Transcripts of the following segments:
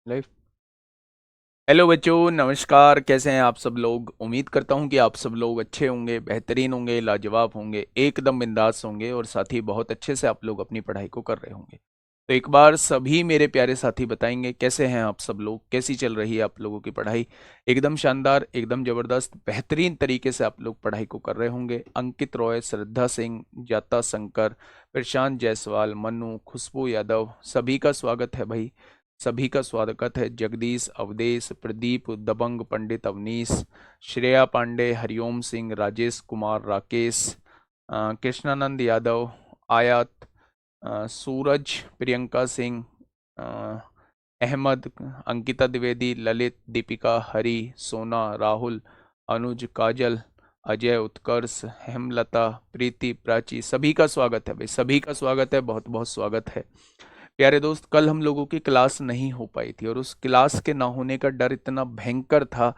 Life. Hello बच्चों, नमस्कार। कैसे हैं आप सब लोग? उम्मीद करता हूं कि आप सब लोग अच्छे होंगे, बेहतरीन होंगे, लाजवाब होंगे, एकदम बिंदास होंगे और साथ ही बहुत अच्छे से आप लोग अपनी पढ़ाई को कर रहे होंगे। तो एक बार सभी मेरे प्यारे साथी बताएंगे कैसे हैं आप सब लोग, कैसी चल रही है आप लोगों की पढ़ाई? एकदम शानदार, एकदम जबरदस्त, बेहतरीन तरीके से आप लोग पढ़ाई को कर रहे होंगे। अंकित रॉय, श्रद्धा सिंह, जाता शंकर, प्रशांत जायसवाल, मनु, खुशबू यादव, सभी का स्वागत है भाई। सभी का स्वागत है। जगदीश, अवधेश, प्रदीप, दबंग, पंडित अवनीश, श्रेया पांडे, हरिओम सिंह, राजेश कुमार, राकेश, कृष्णानंद यादव, आयात, सूरज, प्रियंका सिंह, अ, अहमद, अंकिता द्विवेदी, ललित, दीपिका, हरी, सोना, राहुल, अनुज, काजल, अजय, उत्कर्ष, हेमलता, प्रीति, प्राची, सभी का स्वागत है भाई। सभी का स्वागत है, बहुत बहुत स्वागत है। प्यारे दोस्त, कल हम लोगों की क्लास नहीं हो पाई थी और उस क्लास के ना होने का डर इतना भयंकर था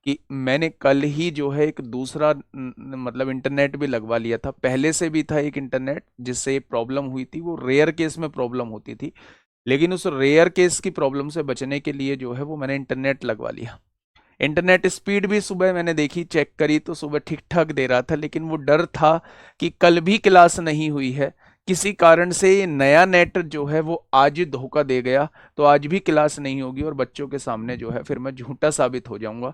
कि मैंने कल ही जो है एक दूसरा मतलब इंटरनेट भी लगवा लिया था। पहले से भी था एक इंटरनेट जिससे ये प्रॉब्लम हुई थी, वो रेयर केस में प्रॉब्लम होती थी, लेकिन उस रेयर केस की प्रॉब्लम से बचने के लिए जो है वो मैंने इंटरनेट लगवा लिया। इंटरनेट स्पीड भी सुबह मैंने देखी, चेक करी तो सुबह ठीक ठाक दे रहा था, लेकिन वो डर था कि कल भी क्लास नहीं हुई है, किसी कारण से ये नया नेट जो है वो आज धोखा दे गया, तो आज भी क्लास नहीं होगी और बच्चों के सामने जो है फिर मैं झूठा साबित हो जाऊंगा।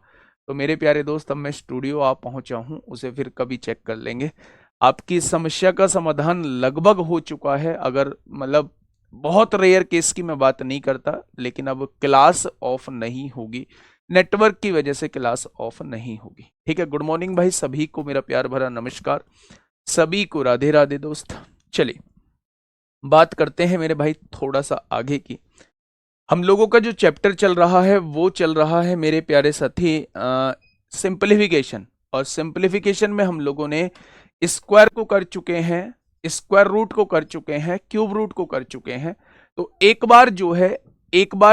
तो मेरे प्यारे दोस्त, अब मैं स्टूडियो आ पहुंचा हूं, उसे फिर कभी चेक कर लेंगे। आपकी समस्या का समाधान लगभग हो चुका है। अगर मतलब बहुत रेयर केस की मैं बात नहीं करता, लेकिन अब क्लास ऑफ नहीं होगी, नेटवर्क की वजह से क्लास ऑफ नहीं होगी। ठीक है। गुड मॉर्निंग भाई, सभी को मेरा प्यार भरा नमस्कार, सभी को राधे राधे दोस्त। चलिए बात करते हैं मेरे भाई थोड़ा सा आगे की। हम लोगों का जो चैप्टर चल रहा है वो चल रहा है मेरे प्यारे साथी सिंपलीफिकेशन। और सिंपलीफिकेशन में हम लोगों ने स्क्वायर को कर चुके हैं, स्क्वायर रूट को कर चुके हैं, क्यूब रूट को कर चुके हैं। तो एक बार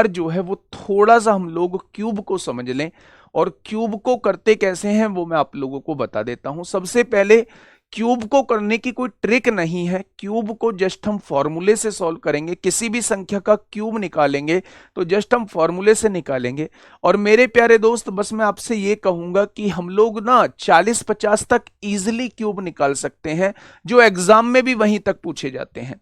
जो है वो थोड़ा सा हम लोग क्यूब को समझ लें। और क्यूब को करते कैसे हैं वो मैं आप लोगों को बता देता हूं। सबसे पहले, क्यूब को करने की कोई ट्रिक नहीं है, क्यूब को जस्ट हम फॉर्मूले से सॉल्व करेंगे। किसी भी संख्या का क्यूब निकालेंगे तो जस्ट हम फॉर्मूले से निकालेंगे। और मेरे प्यारे दोस्त, बस मैं आपसे ये कहूंगा कि हम लोग ना 40-50 तक इजीली क्यूब निकाल सकते हैं, जो एग्जाम में भी वहीं तक पूछे जाते हैं।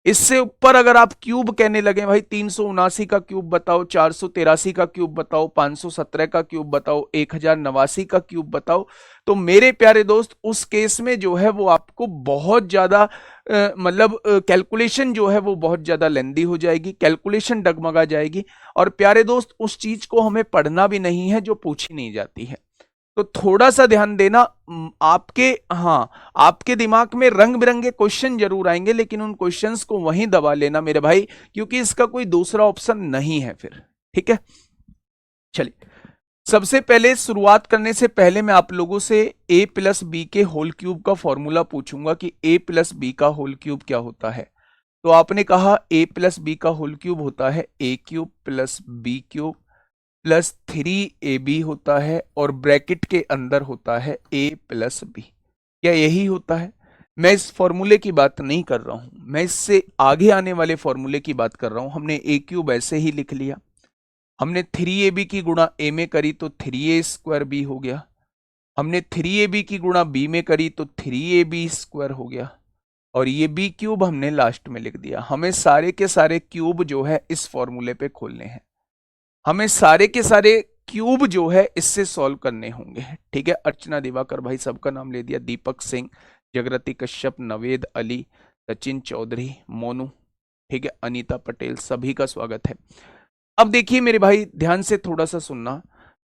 इससे ऊपर अगर आप क्यूब कहने लगे, भाई 379 का क्यूब बताओ, 483 का क्यूब बताओ, 517 का क्यूब बताओ, 1089 का क्यूब बताओ, तो मेरे प्यारे दोस्त उस केस में जो है वो आपको बहुत ज्यादा मतलब कैलकुलेशन जो है वो बहुत ज्यादा लेंदी हो जाएगी, कैलकुलेशन डगमगा जाएगी। और प्यारे दोस्त, उस चीज को हमें पढ़ना भी नहीं है जो पूछी नहीं जाती है। तो थोड़ा सा ध्यान देना। आपके, हाँ, आपके दिमाग में रंग बिरंगे क्वेश्चन जरूर आएंगे, लेकिन उन क्वेश्चंस को वहीं दबा लेना मेरे भाई, क्योंकि इसका कोई दूसरा ऑप्शन नहीं है फिर। ठीक है। चलिए, सबसे पहले शुरुआत करने से पहले मैं आप लोगों से a प्लस बी के होल क्यूब का फॉर्मूला पूछूंगा कि a प्लस बी का होल क्यूब क्या होता है। तो आपने कहा a प्लस बी का होल क्यूब होता है a cube plus B cube plus 3ab होता है, और ब्रैकेट के अंदर होता है a प्लस बी। क्या यही होता है? मैं इस फॉर्मूले की बात नहीं कर रहा हूं, मैं इससे आगे आने वाले फॉर्मूले की बात कर रहा हूं। हमने a क्यूब ऐसे ही लिख लिया, हमने 3ab की गुणा a में करी तो 3a स्क्वायर b हो गया, हमने 3ab की गुणा b में करी तो 3ab स्क्वायर हो गया, और ये b क्यूब हमने लास्ट में लिख दिया। हमें सारे के सारे क्यूब जो है इस फॉर्मूले पे खोलने हैं, हमें सारे के सारे क्यूब जो है इससे सॉल्व करने होंगे। ठीक है। अर्चना दिवाकर भाई, सबका नाम ले दिया, दीपक सिंह, जगरती कश्यप, नवेद अली, सचिन चौधरी, मोनू, ठीक है, अनीता पटेल, सभी का स्वागत है। अब देखिए मेरे भाई, ध्यान से थोड़ा सा सुनना।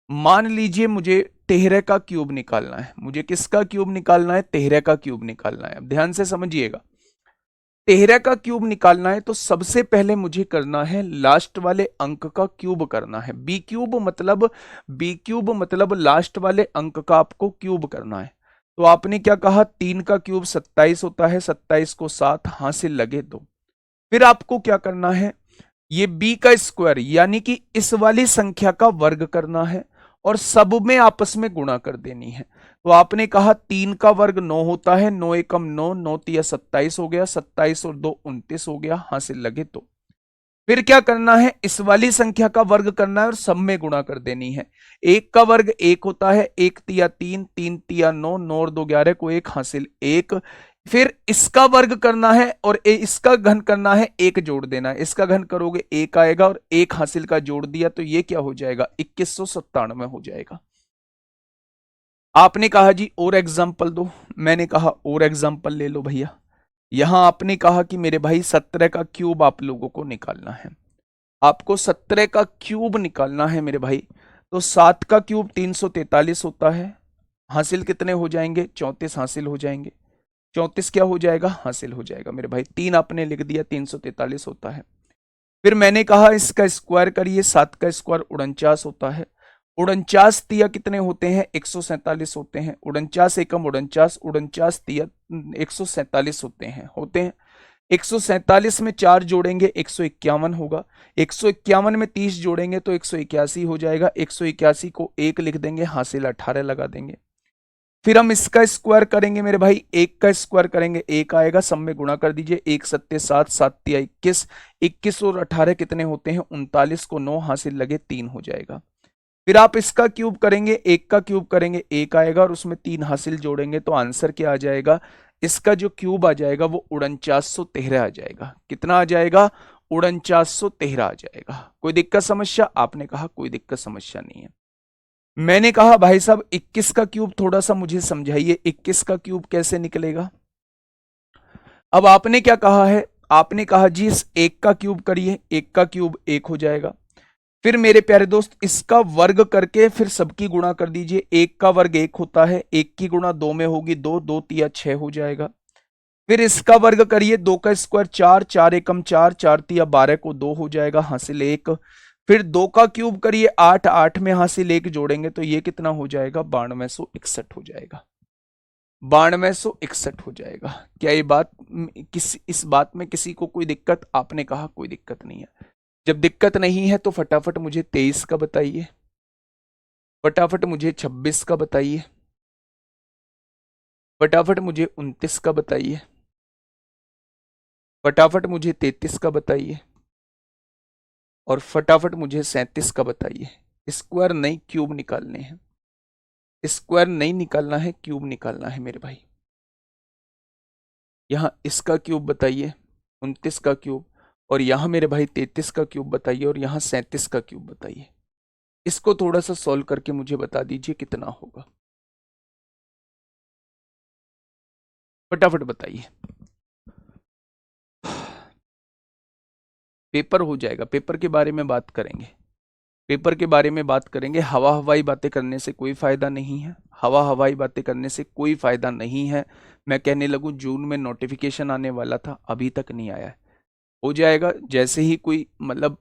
मान लीजिए मुझे 13 का क्यूब निकालना है। मुझे किसका क्यूब निकालना है? 13 का क्यूब निकालना है। अब ध्यान से समझिएगा, 13 का क्यूब निकालना है तो सबसे पहले मुझे करना है लास्ट वाले अंक का क्यूब करना है। बी क्यूब मतलब लास्ट वाले अंक का आपको क्यूब करना है। तो आपने क्या कहा? 3 का क्यूब 27 होता है, 27 को 7 हासिल लगे 2। फिर आपको क्या करना है? ये b का स्क्वायर यानी कि इस वाली संख्या का वर्ग करना है, और सब में आपस में गुणा कर देनी है। तो आपने कहा 3 का वर्ग 9 होता है, 9 एकम 9, 9 तिया 27 हो गया, 27 और 2 29 हो गया, हासिल लगे तो। फिर क्या करना है, इस वाली संख्या का वर्ग करना है और सब में गुणा कर देनी है। एक का वर्ग एक होता है, एक तिया तीन, तीन तिया नौ, नौ और दो 11 को एक हासिल एक। फिर इसका वर्ग करना है और इसका घन करना है, एक जोड़ देना है। इसका घन करोगे एक आएगा और एक हासिल का जोड़ दिया तो ये क्या हो जाएगा, 2197 हो जाएगा। आपने कहा जी और एग्जाम्पल दो, मैंने कहा और एग्जाम्पल ले लो भैया। यहां आपने कहा कि मेरे भाई 17 का क्यूब आप लोगों को निकालना है, आपको 17 का क्यूब निकालना है मेरे भाई। तो 7 का क्यूब 343 होता है, हासिल कितने हो जाएंगे, 34 हासिल हो जाएंगे। 34 क्या हो जाएगा, हासिल हो जाएगा मेरे भाई। 3 आपने लिख दिया, 343 होता है। फिर मैंने कहा इसका स्क्वायर करिए, 7 का स्क्वायर 49 होता है। 49 तिया कितने होते हैं, 147 होते हैं। 49 एकम 49, 49 तिया 147 होते हैं। 147 में 4 जोड़ेंगे 151 होगा। 151 में 30 जोड़ेंगे तो 181 हो जाएगा। 181 को 1 लिख देंगे, हासिल 18 लगा देंगे। फिर हम इसका स्क्वायर करेंगे मेरे भाई, एक का स्क्वायर करेंगे एक आएगा, सब में गुणा कर दीजिए। एक सत्ते 7, 7 तिया 21, 21 और 18 कितने होते हैं, 39 को 9 हासिल लगे 3 हो जाएगा। फिर आप इसका क्यूब करेंगे, एक का क्यूब करेंगे एक आएगा और उसमें 3 हासिल जोड़ेंगे तो आंसर क्या आ जाएगा, इसका जो क्यूब आ जाएगा वो 4913 आ जाएगा। कितना आ जाएगा, 4913 आ जाएगा। कोई दिक्कत समस्या, आपने कहा कोई दिक्कत समस्या नहीं है। मैंने कहा भाई साहब 21 का क्यूब थोड़ा सा मुझे समझाइए, 21 का क्यूब कैसे निकलेगा। अब आपने क्या कहा है, आपने कहा जी इस एक का क्यूब करिए, एक का क्यूब एक हो जाएगा। फिर मेरे प्यारे दोस्त इसका वर्ग करके फिर सबकी गुणा कर दीजिए। एक का वर्ग एक होता है, एक की गुणा दो में होगी दो, दो तिया 6 हो जाएगा। फिर इसका वर्ग करिए, 2 का स्क्वायर 4, 4 एकम 4, 4 तिया 12 को 2 हो जाएगा, हासिल 1। फिर 2 का क्यूब करिए 8, 8 में हासिल 1 जोड़ेंगे तो ये कितना हो जाएगा, 9261 हो जाएगा। 9261 हो जाएगा। क्या ये बात, इस बात में किसी को कोई दिक्कत, आपने कहा कोई दिक्कत नहीं है। जब दिक्कत नहीं है तो फटाफट मुझे 23 का बताइए, फटाफट मुझे 26 का बताइए, फटाफट मुझे 29 का बताइए, फटाफट मुझे 33 का बताइए और फटाफट मुझे 37 का बताइए। स्क्वायर नहीं क्यूब निकालने हैं, स्क्वायर नहीं निकालना है, क्यूब निकालना है मेरे भाई। यहां इसका क्यूब बताइए 29 का क्यूब, और यहां मेरे भाई 33 का क्यूब बताइए और यहां 37 का क्यूब बताइए। इसको थोड़ा सा सॉल्व करके मुझे बता दीजिए कितना होगा, फटाफट बताइए। पेपर हो जाएगा, पेपर के बारे में बात करेंगे, पेपर के बारे में बात करेंगे। हवा हवाई बातें करने से कोई फायदा नहीं है, हवा हवाई बातें करने से कोई फायदा नहीं है। मैं कहने लगूं जून में नोटिफिकेशन आने वाला था, अभी तक नहीं आया है, हो जाएगा। जैसे ही कोई मतलब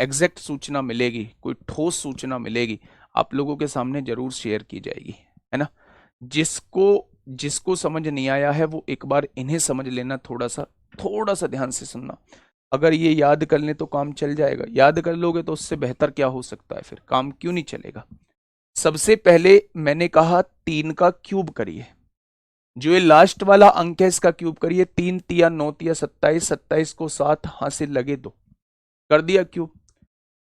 एग्जैक्ट सूचना मिलेगी, कोई ठोस सूचना मिलेगी, आप लोगों के सामने जरूर शेयर की जाएगी, है ना। जिसको जिसको समझ नहीं आया है वो एक बार इन्हें समझ लेना, थोड़ा सा ध्यान से सुनना। अगर ये याद कर ले तो काम चल जाएगा, याद कर लोगे तो उससे बेहतर क्या हो सकता है, फिर काम क्यों नहीं चलेगा। सबसे पहले मैंने कहा 3 का क्यूब करिए, जो ये लास्ट वाला अंक है इसका क्यूब करिए। 3 तिया 9 तिया 27, 27 को 7 हासिल लगे 2, कर दिया क्यूब।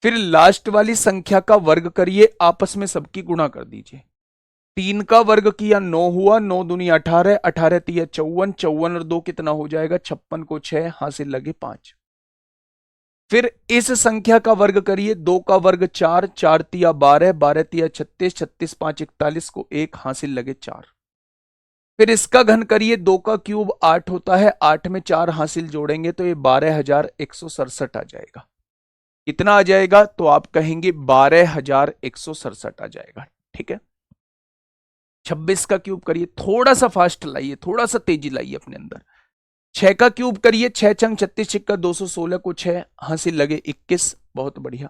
फिर लास्ट वाली संख्या का वर्ग करिए, आपस में सबकी गुणा कर दीजिए। 3 का वर्ग किया 9 हुआ, 9 दूनी 18, 18 तिया 54, 54 और 2 कितना हो जाएगा, 56 को 6 हासिल लगे 5। फिर इस संख्या का वर्ग करिए, 2 का वर्ग 4, 4 तिया 12, 12 तिया 36, 36 5 41 को 1 हासिल लगे 4। फिर इसका घन करिए, 2 का क्यूब 8 होता है, 8 में 4 हासिल जोड़ेंगे तो ये 12167 आ जाएगा। कितना आ जाएगा, तो आप कहेंगे 12167 आ जाएगा, ठीक है। 26 का क्यूब करिए, थोड़ा सा फास्ट लाइए, थोड़ा सा तेजी लाइए अपने अंदर। 6 का क्यूब करिए, 6 छंग 36 छिक्का 216 को 6 हासिल लगे 21, बहुत बढ़िया।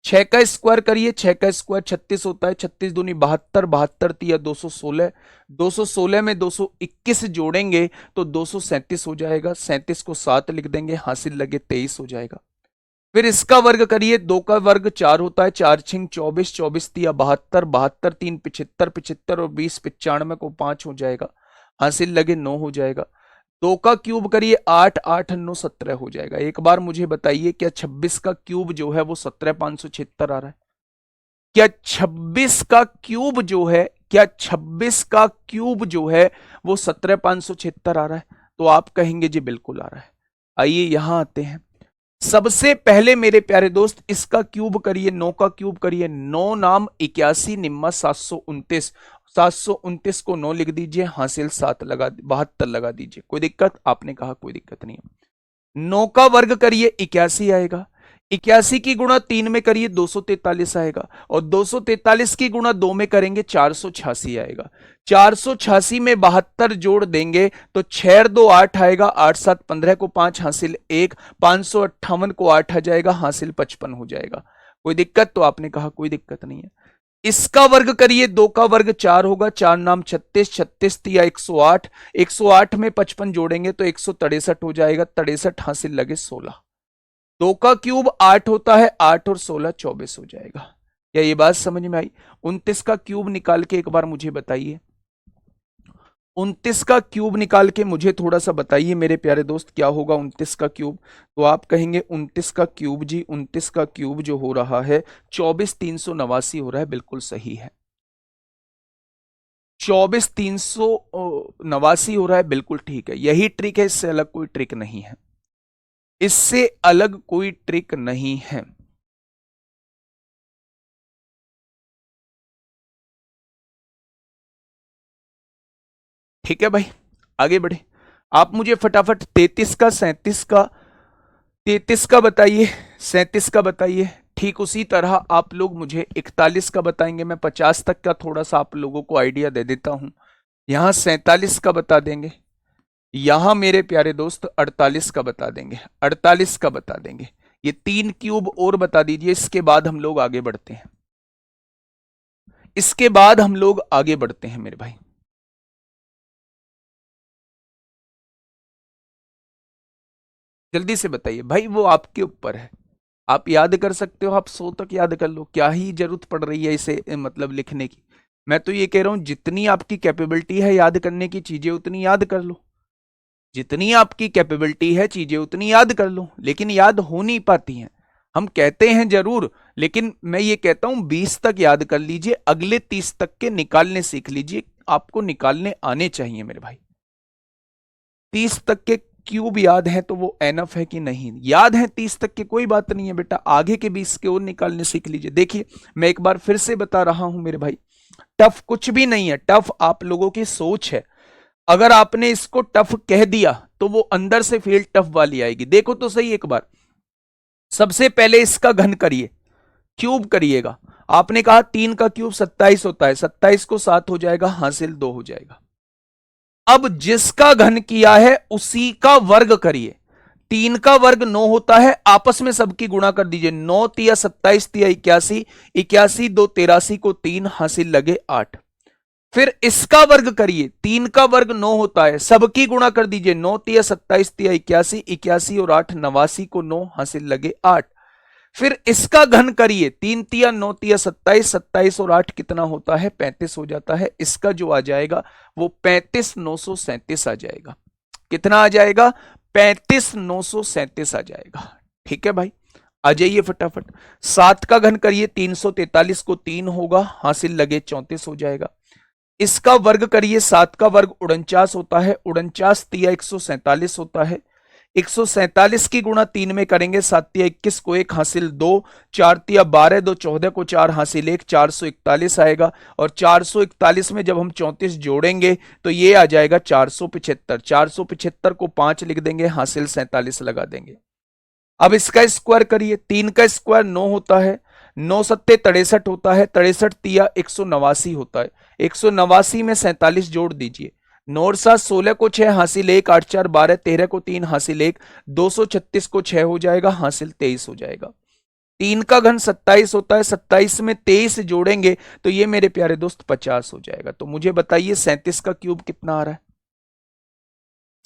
6 का स्क्वायर करिए, 6 का स्क्वायर 36 होता है, 36 दूनी 72, 72 तिया 216, 216 में 221 जोड़ेंगे तो 237 हो जाएगा। 37 को 7 लिख देंगे, हासिल लगे 23 हो जाएगा। फिर इसका वर्ग करिए, 2 का वर्ग 4 होता है, 4 छिंग 24, 24 तिया 72, 72 3 75, 75 और 20 95 को 5 हो जाएगा, हासिल लगे 9 हो जाएगा। दो का क्यूब करिए 8, 8 9 17 हो जाएगा। एक बार मुझे बताइए क्या 26 का क्यूब जो है वो 17,576 आ रहा है? क्या 26 का क्यूब जो है, क्या 26 का क्यूब जो है वो 17,576 आ रहा है? तो आप कहेंगे जी बिल्कुल आ रहा है। आइए यहां आते हैं। सबसे पहले मेरे प्यारे दोस्त इसका क्यूब करिए, 9 का क्यूब करिए। 9 नाम 81 निम्मा 729, 729 को 9 लिख दीजिए, हासिल 7 लगा 72 लगा दीजिए। कोई दिक्कत? आपने कहा कोई दिक्कत नहीं है। 9 का वर्ग करिए 81 आएगा। 81 की गुणा 3 में करिए 243 आएगा, और 243 की गुणा 2 में करेंगे 486 आएगा। 486 में 72 जोड़ देंगे तो 6 2 8 आएगा, 8 7 15 को 5 हासिल 1, 558 को 8 आ जाएगा, हासिल 55 हो जाएगा। कोई दिक्कत? तो आपने कहा कोई दिक्कत नहीं है। इसका वर्ग करिए, 2 का वर्ग 4 होगा, 4 नाम 36, 36 तिया 108, 108 में 55 जोड़ेंगे तो 163 हो जाएगा, 63 हासिल लगे 16। 2 का क्यूब 8 होता है, 8 और 16 24 हो जाएगा। क्या ये बात समझ में आई? 29 का क्यूब निकाल के एक बार मुझे बताइए, 29 का क्यूब निकाल के मुझे थोड़ा सा बताइए मेरे प्यारे दोस्त, क्या होगा 29 का क्यूब? तो आप कहेंगे 29 का क्यूब जी, 29 का क्यूब जो हो रहा है 24,389 हो रहा है। बिल्कुल सही है, 24,389 हो रहा है, बिल्कुल ठीक है। यही ट्रिक है, इससे अलग कोई ट्रिक नहीं है, इससे अलग कोई ट्रिक नहीं है। ठीक है भाई, आगे बढ़े। आप मुझे फटाफट 33 का, 37 का, 33 का बताइए, 37 का बताइए। ठीक उसी तरह आप लोग मुझे 41 का बताएंगे। मैं 50 तक का थोड़ा सा आप लोगों को आइडिया दे देता हूं। यहां 47 का बता देंगे, यहां मेरे प्यारे दोस्त 48 का बता देंगे, 48 का बता देंगे। ये 3 क्यूब और बता दीजिए, इसके बाद हम लोग आगे बढ़ते हैं, इसके बाद हम लोग आगे बढ़ते हैं मेरे भाई। जल्दी से बताइए भाई, वो आपके ऊपर है। आप याद कर सकते हो, आप 100 तक याद कर लो, क्या ही जरूरत पड़ रही है इसे मतलब लिखने की। मैं तो ये कह रहा हूं जितनी आपकी कैपेबिलिटी है याद करने की चीजें उतनी याद कर लो, जितनी आपकी कैपेबिलिटी है चीजें उतनी याद कर लो, लेकिन याद हो नहीं पाती हैं। हम कहते हैं जरूर, लेकिन मैं ये कहता हूं 20 तक याद कर लीजिए, अगले 30 तक के निकालने सीख लीजिए। आपको निकालने आने चाहिए मेरे भाई। 30 तक के क्यूब याद है तो वो एनफ है कि नहीं? याद है 30 तक के, कोई बात नहीं है बेटा, आगे के 20 के और निकालने सीख लीजिए। देखिए मैं एक बार फिर से बता रहा हूं मेरे भाई, टफ कुछ भी नहीं है, टफ आप लोगों की सोच है। अगर आपने इसको टफ कह दिया तो वो अंदर से फील टफ वाली आएगी। देखो तो सही एक बार, सबसे पहले इसका घन करिए, क्यूब करिएगा। आपने कहा 3 का क्यूब 27 होता है, 27 को 7 हो जाएगा, हासिल 2 हो जाएगा। अब जिसका घन किया है उसी का वर्ग करिए। 3 का वर्ग 9 होता है, आपस में सबकी गुणा कर दीजिए। 9 तिया 27 तिया 81, 81 2 83 को 3, हासिल लगे 8। फिर इसका वर्ग करिए, 3 का वर्ग 9 होता है, सबकी गुणा कर दीजिए। 9 तिया 27 तिया 81, 81 और 8 89 को 9, हासिल लगे 8। फिर इसका घन करिए, 3 तिया 9 तिया 27, 27 और 8 कितना होता है? 35 हो जाता है। इसका जो आ जाएगा वो 35,937 आ जाएगा। कितना आ जाएगा? 35,937 आ जाएगा। ठीक है भाई, आ जाइए फटाफट। 7 का घन करिए, 343 को 3 होगा, हासिल लगे 34 हो जाएगा। इसका वर्ग करिए, 7 का वर्ग 49 होता है, 49 तिया 147 होता है। 147 की गुणा 3 में करेंगे, 7 तिया 21 को 1, हासिल 2, 4 तिया 12 2 14 को 4, हासिल 1, 441 आएगा। और 441 में जब हम 34 जोड़ेंगे तो ये आ जाएगा 475। 475 को 5 लिख देंगे, हासिल 47 लगा देंगे। अब इसका स्क्वायर करिए, 3 का स्क्वायर 9 होता है, 9 सत्ते 63 होता है, 63 तिया 189 होता है। 189 में 47 जोड़ दीजिए। 9 और 7 16 को 6, हासिल 1, 8 4 12, 13 को 3, हासिल 1, 236 को 6 हो जाएगा, हासिल 23 हो जाएगा। 3 का घन 27 होता है, 27 में 23 जोड़ेंगे तो ये मेरे प्यारे दोस्त 50 हो जाएगा। तो मुझे बताइए 37 का क्यूब कितना आ रहा है?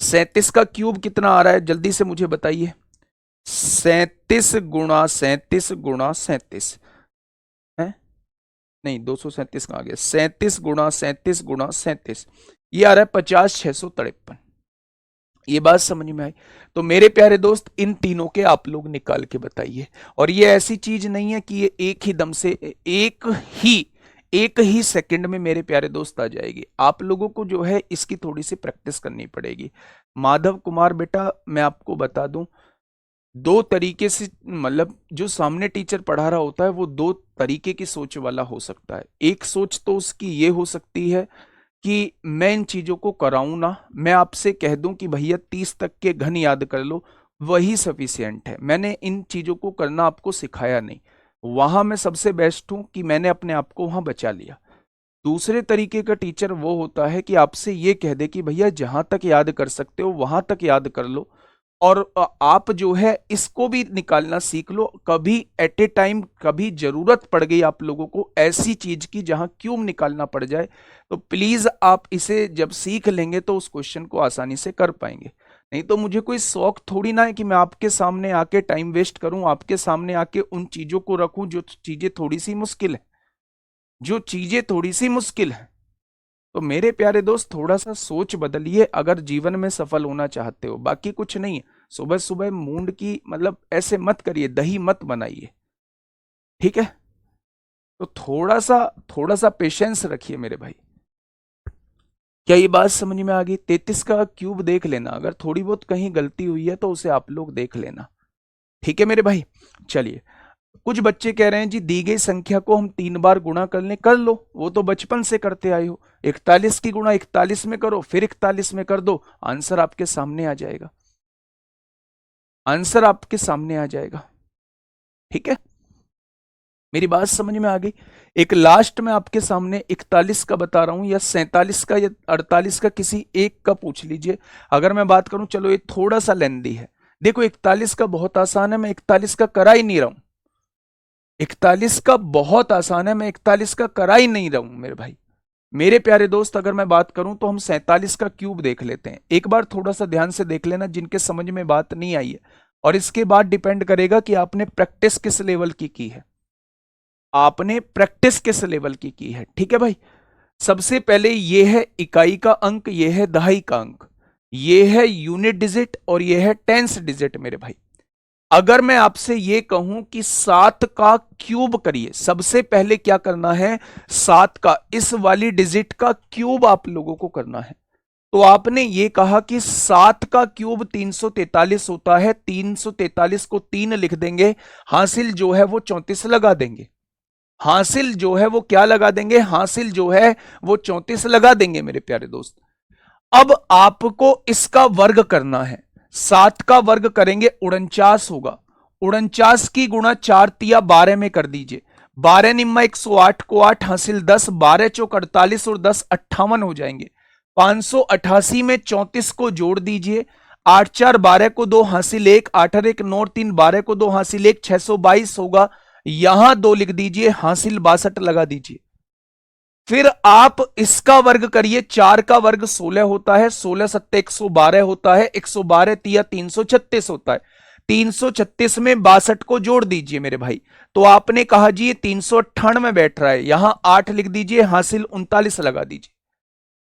37 का क्यूब कितना आ रहा है? जल्दी से मुझे बताइए। 37 गुणा 37 गुणा 37 है, नहीं 237 कहां गया? 37 गुणा 37 गुणा 37, ये आ रहा है 50,653। ये बात समझ में आई? तो मेरे प्यारे दोस्त इन तीनों के आप लोग निकाल के बताइए। और ये ऐसी चीज नहीं है कि ये एक ही दम से ही एक ही सेकंड में मेरे प्यारे दोस्त आ जाएगी। आप लोगों को जो है इसकी थोड़ी सी प्रैक्टिस करनी पड़ेगी। माधव कुमार बेटा मैं आपको बता दूं, दो तरीके से मतलब जो सामने टीचर पढ़ा रहा होता है वो दो तरीके की सोच वाला हो सकता है। एक सोच तो उसकी ये हो सकती है कि मैं इन चीजों को कराऊं ना, मैं आपसे कह दूं कि भैया 30 तक के घन याद कर लो, वही सफिशियंट है। मैंने इन चीजों को करना आपको सिखाया नहीं। वहां मैं सबसे बेस्ट हूं कि मैंने अपने आप को वहां बचा लिया। दूसरे तरीके का टीचर वो होता है कि आपसे ये कह दे कि भैया जहां तक याद कर सकते हो वहां तक याद कर लो, और आप जो है इसको भी निकालना सीख लो। कभी एट ए टाइम कभी जरूरत पड़ गई आप लोगों को ऐसी चीज की जहां क्यूब निकालना पड़ जाए, तो प्लीज आप इसे जब सीख लेंगे तो उस क्वेश्चन को आसानी से कर पाएंगे। नहीं तो मुझे कोई शौक थोड़ी ना है कि मैं आपके सामने आके टाइम वेस्ट करूं, आपके सामने आके उन चीजों को रखूं जो चीजें थोड़ी सी मुश्किल है, जो चीजें थोड़ी सी मुश्किल है। तो मेरे प्यारे दोस्त थोड़ा सा सोच बदलिए अगर जीवन में सफल होना चाहते हो, बाकी कुछ नहीं है। सुबह सुबह मूड की मतलब ऐसे मत करिए, दही मत बनाइए, ठीक है? तो थोड़ा सा पेशेंस रखिए मेरे भाई। क्या ये बात समझ में आ गई? 33 का क्यूब देख लेना, अगर थोड़ी बहुत कहीं गलती हुई है तो उसे आप लोग देख लेना, ठीक है मेरे भाई? चलिए, कुछ बच्चे कह रहे हैं जी दी गई संख्या को हम 3 बार गुणा कर लें। कर लो, वो तो बचपन से करते आए हो। 41 की गुणा 41 में करो, फिर 41 में कर दो, आंसर आपके सामने आ जाएगा। आंसर आपके सामने आ जाएगा, ठीक है? मेरी बात समझ में आ गई? एक लास्ट में आपके सामने 41 का बता रहा हूं, या 47 का या 48 का, किसी एक का पूछ लीजिए। अगर मैं बात करूं, चलो ये थोड़ा सा लेंदी है। देखो 41 का बहुत आसान है, मैं 41 का करा ही नहीं रहा हूं। 41 का बहुत आसान है, मैं 41 का करा ही नहीं रहा हूं मेरे भाई। मेरे प्यारे दोस्त अगर मैं बात करूं तो हम 47 का क्यूब देख लेते हैं। एक बार थोड़ा सा ध्यान से देख लेना जिनके समझ में बात नहीं आई है, और इसके बाद डिपेंड करेगा कि आपने प्रैक्टिस किस लेवल की है। आपने प्रैक्टिस किस लेवल की है, ठीक है भाई? सबसे पहले ये है इकाई का अंक, ये है दहाई का अंक, ये है यूनिट डिजिट, और ये है टेंस डिजिट मेरे भाई। अगर मैं आपसे ये कहूं कि 7 का क्यूब करिए, सबसे पहले क्या करना है? 7 का इस वाली डिजिट का क्यूब आप लोगों को करना है। तो आपने ये कहा कि 7 का क्यूब 343 होता है, 343 को 3 लिख देंगे, हासिल जो है वो 34 लगा देंगे। हासिल जो है वो क्या लगा देंगे? हासिल जो है वो 34 लगा देंगे मेरे प्यारे दोस्त। अब आपको इसका वर्ग करना है। 7 का वर्ग करेंगे 49 होगा। 49 की गुणा 4 तिया 12 में कर दीजिए। 12 निम्मा 108 को 8 हासिल 10, 12 चौक 48 और 10 58 हो जाएंगे। 588 में 34 को जोड़ दीजिए। 8 4 12 को 2 हासिल 1, 8 1 9 3 12 को 2 हासिल 1, 622 होगा। यहां 2 लिख दीजिए, हासिल 62 लगा दीजिए। फिर आप इसका वर्ग करिए। 4 का वर्ग 16 होता है, 16 सत्ते 112 होता है, 112 तिया 336 होता है। 336 में 62 को जोड़ दीजिए मेरे भाई। तो आपने कहा जी ये 398 में बैठ रहा है, यहां 8 लिख दीजिए, हासिल 39 लगा दीजिए।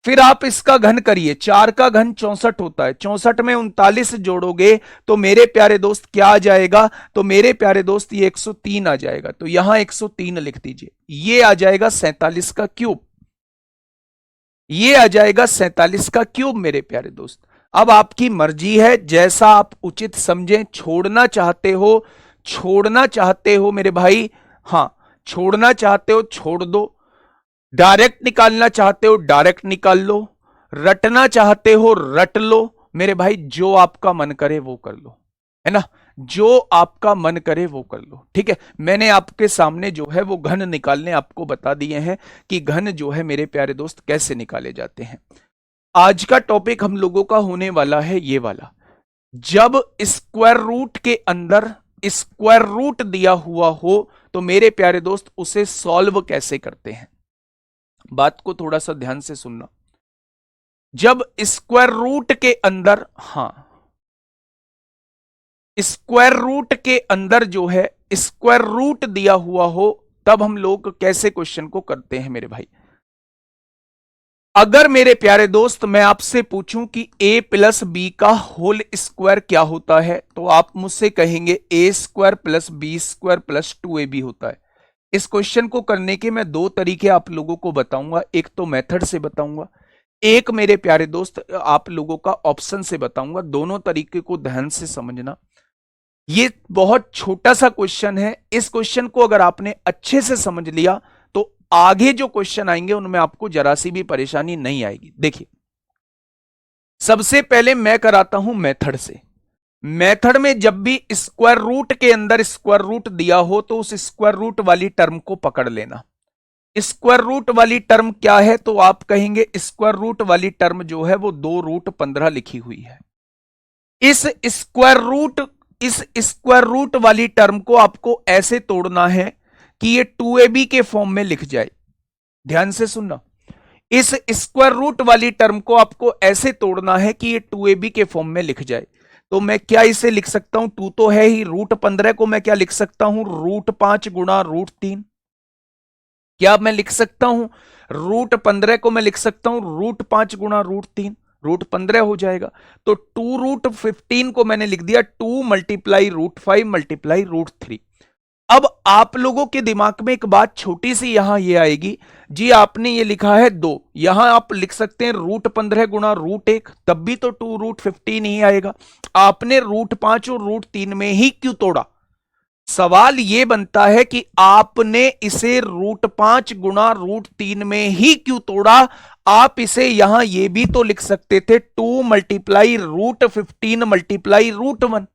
फिर आप इसका घन करिए। 4 का घन 64 होता है, 64 में 39 जोड़ोगे तो मेरे प्यारे दोस्त क्या आ जाएगा? तो मेरे प्यारे दोस्त ये 103 आ जाएगा। तो यहां 103 लिख दीजिए। ये आ जाएगा 47 का क्यूब। ये आ जाएगा 47 का क्यूब मेरे प्यारे दोस्त। अब आपकी मर्जी है, जैसा आप उचित समझें। छोड़ना चाहते हो मेरे भाई, हां, छोड़ना चाहते हो छोड़ दो। डायरेक्ट निकालना चाहते हो डायरेक्ट निकाल लो। रटना चाहते हो रट लो मेरे भाई। जो आपका मन करे वो कर लो, है ना? जो आपका मन करे वो कर लो, ठीक है? मैंने आपके सामने जो है वो घन निकालने आपको बता दिए हैं कि घन जो है मेरे प्यारे दोस्त कैसे निकाले जाते हैं। आज का टॉपिक हम लोगों का होने वाला है ये वाला, जब स्क्वायर रूट के अंदर स्क्वायर रूट दिया हुआ हो तो मेरे प्यारे दोस्त उसे सॉल्व कैसे करते हैं। बात को थोड़ा सा ध्यान से सुनना। जब स्क्वायर रूट के अंदर, हां, स्क्वायर रूट के अंदर जो है स्क्वायर रूट दिया हुआ हो, तब हम लोग कैसे क्वेश्चन को करते हैं मेरे भाई। अगर मेरे प्यारे दोस्त मैं आपसे पूछूं कि a प्लस बी का होल स्क्वायर क्या होता है, तो आप मुझसे कहेंगे A square plus B square plus 2ab होता है। इस क्वेश्चन को करने के मैं दो तरीके आप लोगों को बताऊंगा, एक तो मेथड से बताऊंगा, एक मेरे प्यारे दोस्त आप लोगों का ऑप्शन से बताऊंगा। दोनों तरीके को ध्यान से समझना। ये बहुत छोटा सा क्वेश्चन है, इस क्वेश्चन को अगर आपने अच्छे से समझ लिया तो आगे जो क्वेश्चन आएंगे उनमें आपको जरा सी भी परेशानी नहीं आएगी। देखिए, सबसे पहले मैं कराता हूं मेथड से। मेथड में जब भी स्क्वायर रूट के अंदर स्क्वायर रूट दिया हो तो उस स्क्वायर रूट वाली टर्म को पकड़ लेना। स्क्वायर रूट वाली टर्म क्या है, तो आप कहेंगे स्क्वायर रूट वाली टर्म जो है वो 2√15 लिखी हुई है। इस स्क्वायर रूट वाली टर्म को आपको ऐसे तोड़ना है कि ये 2ab के फॉर्म में लिख जाए। ध्यान से सुनना, इस स्क्वायर रूट वाली टर्म को आपको ऐसे तोड़ना है कि ये 2ab के फॉर्म में लिख जाए। तो मैं क्या इसे लिख सकता हूं, 2 तो है ही, √15 को मैं क्या लिख सकता हूं, √5 गुणा √3। क्या मैं लिख सकता हूं, √15 को मैं लिख सकता हूं √5 गुणा √3, √15 हो जाएगा। तो 2√15 को मैंने लिख दिया 2 मल्टीप्लाई √5 मल्टीप्लाई √3। अब आप लोगों के दिमाग में एक बात छोटी सी यहां ये आएगी, जी आपने ये लिखा है 2, यहां आप लिख सकते हैं √15 गुणा √1, तब भी तो 2√15 ही आएगा। आपने √5 और √3 में ही क्यों तोड़ा? सवाल यह बनता है कि आपने इसे √5 गुणा √3 में ही क्यों तोड़ा? आप इसे यहां यह भी तो लिख सकते थे 2 मल्टीप्लाई √15 मल्टीप्लाई √1।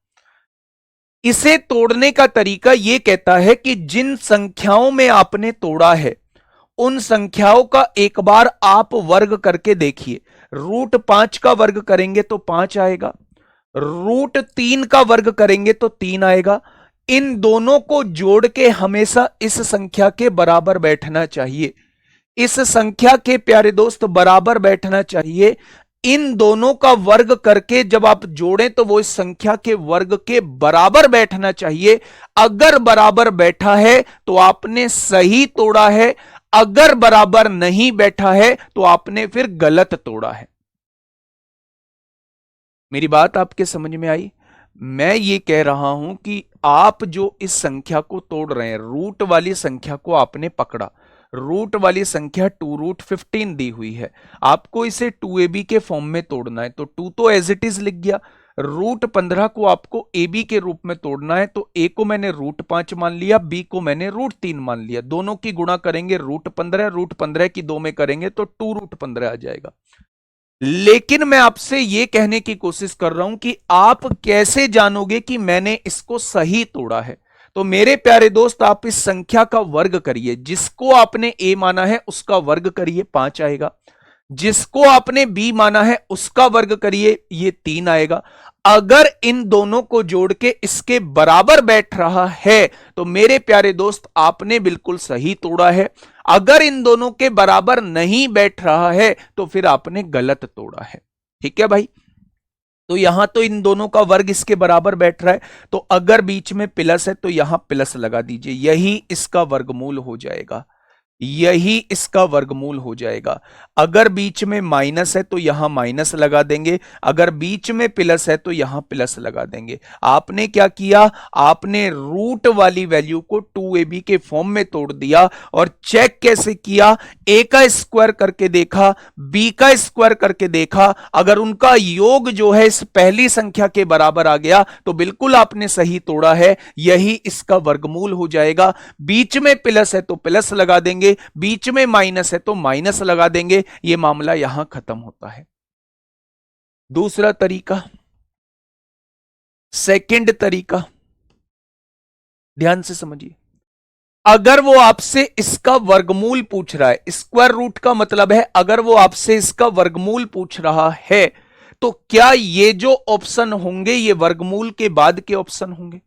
इसे तोड़ने का तरीका यह कहता है कि जिन संख्याओं में आपने तोड़ा है उन संख्याओं का एक बार आप वर्ग करके देखिए। √5 का वर्ग करेंगे तो 5 आएगा, √3 का वर्ग करेंगे तो 3 आएगा। इन दोनों को जोड़ के हमेशा इस संख्या के बराबर बैठना चाहिए। इस संख्या के प्यारे दोस्त बराबर बैठना चाहिए। इन दोनों का वर्ग करके जब आप जोड़ें तो वो इस संख्या के वर्ग के बराबर बैठना चाहिए। अगर बराबर बैठा है तो आपने सही तोड़ा है, अगर बराबर नहीं बैठा है तो आपने फिर गलत तोड़ा है। मेरी बात आपके समझ में आई? मैं ये कह रहा हूं कि आप जो इस संख्या को तोड़ रहे हैं, रूट वाली संख्या को आपने पकड़ा, रूट वाली संख्या 2√15 दी हुई है, आपको इसे 2ab के फॉर्म में तोड़ना है। तो 2 तो एज इट इज लिख गया, √15 को आपको ab के रूप में तोड़ना है। तो a को मैंने √5 मान लिया, b को मैंने √3 मान लिया। दोनों की गुणा करेंगे √15 की 2 में करेंगे तो 2√15 आ जाएगा। लेकिन मैं आपसे यह कहने की कोशिश कर रहा हूं कि आप कैसे जानोगे कि मैंने इसको सही तोड़ा है? तो मेरे प्यारे दोस्त, आप इस संख्या का वर्ग करिए। जिसको आपने a माना है उसका वर्ग करिए, 5 आएगा। जिसको आपने b माना है उसका वर्ग करिए, ये 3 आएगा। अगर इन दोनों को जोड़ के इसके बराबर बैठ रहा है तो मेरे प्यारे दोस्त आपने बिल्कुल सही तोड़ा है। अगर इन दोनों के बराबर नहीं बैठ रहा है तो फिर आपने गलत तोड़ा है। ठीक है भाई? तो यहां तो इन दोनों का वर्ग इसके बराबर बैठ रहा है, तो अगर बीच में प्लस है तो यहां प्लस लगा दीजिए, यही इसका वर्गमूल हो जाएगा, यही इसका वर्गमूल हो जाएगा। अगर बीच में माइनस है तो यहां माइनस लगा देंगे, अगर बीच में प्लस है तो यहां प्लस लगा देंगे। आपने क्या किया? आपने रूट वाली वैल्यू को 2ab के फॉर्म में तोड़ दिया। और चेक कैसे किया? a का स्क्वायर करके देखा, b का स्क्वायर करके देखा, अगर उनका योग जो है इस पहली संख्या के बराबर आ गया तो बिल्कुल आपने सही तोड़ा है, यही इसका वर्गमूल हो जाएगा। बीच में प्लस है तो प्लस लगा देंगे, बीच में माइनस है तो माइनस लगा देंगे, यह मामला यहां खत्म होता है। दूसरा तरीका, सेकंड तरीका, ध्यान से समझिए। अगर वो आपसे इसका वर्गमूल पूछ रहा है, स्क्वायर रूट का मतलब है अगर वो आपसे इसका वर्गमूल पूछ रहा है तो क्या ये जो ऑप्शन होंगे ये वर्गमूल के बाद के ऑप्शन होंगे?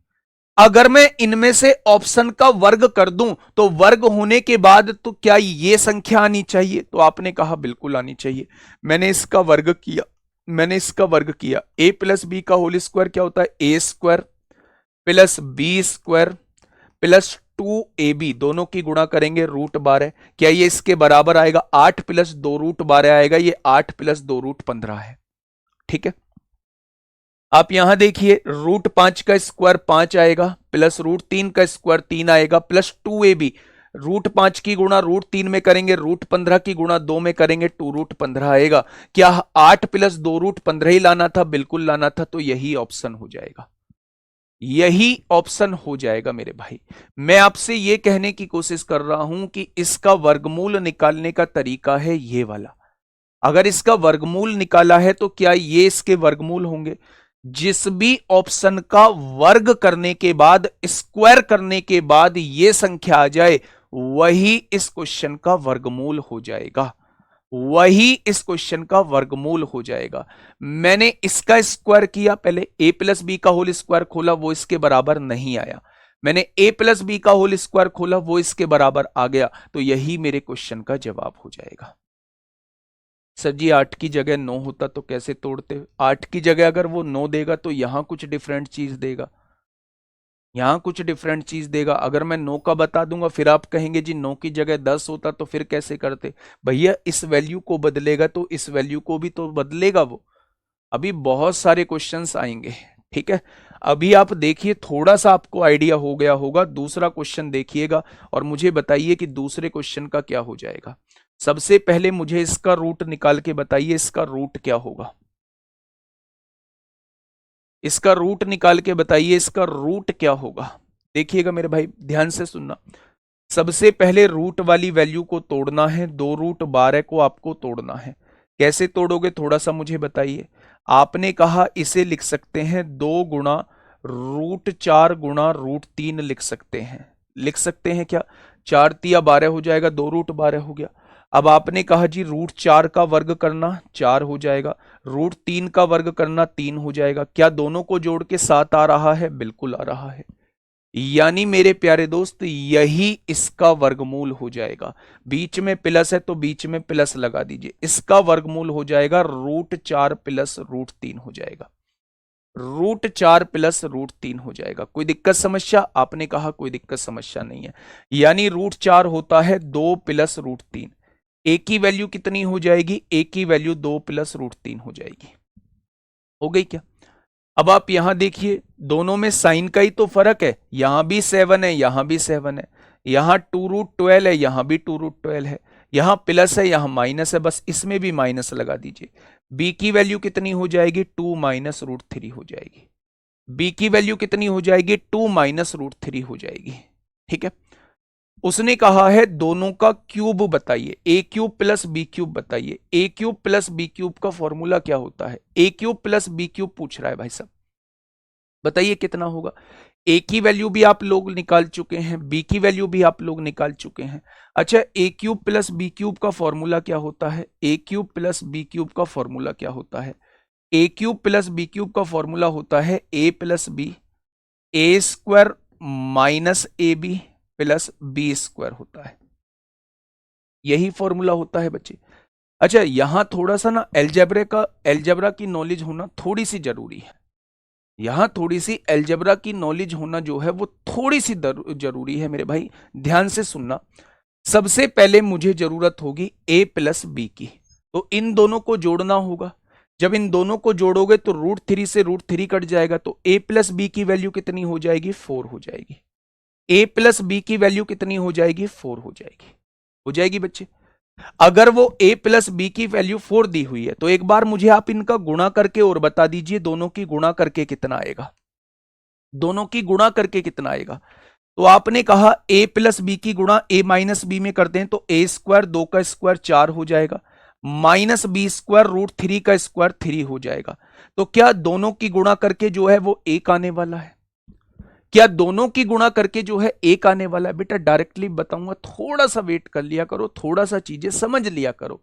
अगर मैं इनमें से ऑप्शन का वर्ग कर दूं तो वर्ग होने के बाद तो क्या ये संख्या आनी चाहिए? तो आपने कहा बिल्कुल आनी चाहिए। मैंने इसका वर्ग किया, मैंने इसका वर्ग किया। a प्लस b का होल स्क्वायर क्या होता है? a square plus b square plus 2ab, दोनों की गुणा करेंगे √12। क्या ये इसके बराबर आएगा? 8 प्लस 2 √12 आएगा, ये 8 प्लस 2 √15 है। ठीक है, आप यहां देखिए √5 का स्क्वायर 5 आएगा, प्लस √3 का स्क्वायर 3 आएगा, प्लस 2ab, √5 की गुणा √3 में करेंगे, √15 की गुणा 2 में करेंगे, 2 √15 आएगा। क्या 8 प्लस 2 √15 ही लाना था? बिल्कुल लाना था, तो यही ऑप्शन हो जाएगा, यही ऑप्शन हो जाएगा मेरे भाई। मैं आपसे यह कहने की कोशिश कर रहा हूं कि इसका वर्गमूल निकालने का तरीका है ये वाला। अगर इसका वर्गमूल निकाला है तो क्या ये इसके वर्गमूल होंगे? जिस भी ऑप्शन का वर्ग करने के बाद, स्क्वायर करने के बाद ये संख्या आ जाए, वही इस क्वेश्चन का वर्गमूल हो जाएगा, वही इस क्वेश्चन का वर्गमूल हो जाएगा। मैंने इसका स्क्वायर किया, पहले a प्लस बी का होल स्क्वायर खोला, वो इसके बराबर नहीं आया। मैंने a प्लस बी का होल स्क्वायर खोला, वो इसके बराबर आ गया, तो यही मेरे क्वेश्चन का जवाब हो जाएगा। सर जी 8 की जगह 9 होता तो कैसे तोड़ते? 8 की जगह अगर वो 9 देगा तो यहां कुछ डिफरेंट चीज देगा, यहां कुछ डिफरेंट चीज देगा। अगर मैं 9 का बता दूंगा फिर आप कहेंगे जी 9 की जगह 10 होता तो फिर कैसे करते? भैया इस वैल्यू को बदलेगा तो इस वैल्यू को भी तो बदलेगा वो। अभी बहुत सारे क्वेश्चंस आएंगे, ठीक है। अभी आप देखिए, थोड़ा सा आपको आइडिया हो गया होगा। दूसरा क्वेश्चन देखिएगा और मुझे बताइए कि दूसरे क्वेश्चन का क्या हो जाएगा। सबसे पहले मुझे इसका रूट निकाल के बताइए, इसका रूट क्या होगा? इसका रूट निकाल के बताइए, इसका रूट क्या होगा? देखिएगा मेरे भाई, ध्यान से सुनना। सबसे पहले रूट वाली वैल्यू को तोड़ना है, 2√12 को आपको तोड़ना है। कैसे तोड़ोगे थोड़ा सा मुझे बताइए। आपने कहा इसे लिख सकते हैं 2 गुणा √4 गुणा √3 लिख सकते हैं, लिख सकते हैं क्या? 4 तिया 12 हो जाएगा, 2√12 हो गया। अब आपने कहा जी √4 का वर्ग करना, 4 हो जाएगा, √3 का वर्ग करना 3 हो जाएगा। क्या दोनों को जोड़ के 7 आ रहा है? बिल्कुल आ रहा है। यानी मेरे प्यारे दोस्त यही इसका वर्गमूल हो जाएगा। बीच में प्लस है तो बीच में प्लस लगा दीजिए, इसका वर्गमूल हो जाएगा √4 प्लस √3 हो जाएगा, √4 प्लस √3 हो जाएगा। कोई दिक्कत समस्या? आपने कहा कोई दिक्कत समस्या नहीं है। यानी √4 होता है 2 प्लस √3। ए की वैल्यू कितनी हो जाएगी? ए की वैल्यू 2 प्लस √3 हो जाएगी। हो गई क्या? अब आप यहां देखिए, दोनों में साइन का ही तो फर्क है। यहां भी 7 है, यहां भी 7 है, यहां 2√12 है, यहां भी 2√12 है, यहां प्लस है, यहां माइनस है, बस इसमें भी माइनस लगा दीजिए। बी की वैल्यू कितनी हो जाएगी? 2 माइनस √3 हो जाएगी। बी की वैल्यू कितनी हो जाएगी? 2 माइनस √3 हो जाएगी। ठीक है, उसने कहा है दोनों का क्यूब बताइए, ए क्यूब प्लस बी क्यूब बताइए। ए क्यूब प्लस बी क्यूब का फॉर्मूला क्या होता है? A cube plus B cube पूछ रहा है भाई साहब, बताइए कितना होगा? ए की वैल्यू भी आप लोग निकाल चुके हैं, बी की वैल्यू भी आप लोग निकाल चुके हैं। अच्छा, A cube plus B cube का फॉर्मूला क्या होता है? A cube plus B cube का फॉर्मूला क्या होता है? A cube plus B cube का फॉर्मूला होता है A plus B, A square minus A B plus B square होता है, यही फॉर्मूला होता है बच्चे। अच्छा, यहां थोड़ा सा ना एल्जेब्रा की नॉलेज होना थोड़ी सी जरूरी है। यहां थोड़ी सी एल्जेब्रा की नॉलेज होना जो है वो थोड़ी सी जरूरी है मेरे भाई, ध्यान से सुनना। सबसे पहले मुझे जरूरत होगी a प्लस बी की, तो इन दोनों को जोड़ना होगा। जब इन दोनों को जोड़ोगे तो √3 से √3 कट जाएगा, तो a प्लस बी की वैल्यू कितनी हो जाएगी? 4 हो जाएगी। a प्लस बी की वैल्यू कितनी हो जाएगी? 4 हो जाएगी। हो जाएगी बच्चे। अगर वो a प्लस बी की वैल्यू 4 दी हुई है तो एक बार मुझे आप इनका गुणा करके और बता दीजिए, दोनों की गुणा करके कितना आएगा? दोनों की गुणा करके कितना आएगा? तो आपने कहा a प्लस बी की गुणा a माइनस बी में करते हैं तो a स्क्वायर 2 का स्क्वायर 4 हो जाएगा, माइनस बी स्क्वायर √3 का स्क्वायर 3 हो जाएगा। तो क्या दोनों की गुणा करके जो है वो 1 आने वाला है? क्या दोनों की गुणा करके जो है 1 आने वाला है? बेटा डायरेक्टली बताऊंगा, थोड़ा सा वेट कर लिया करो, थोड़ा सा चीजें समझ लिया करो।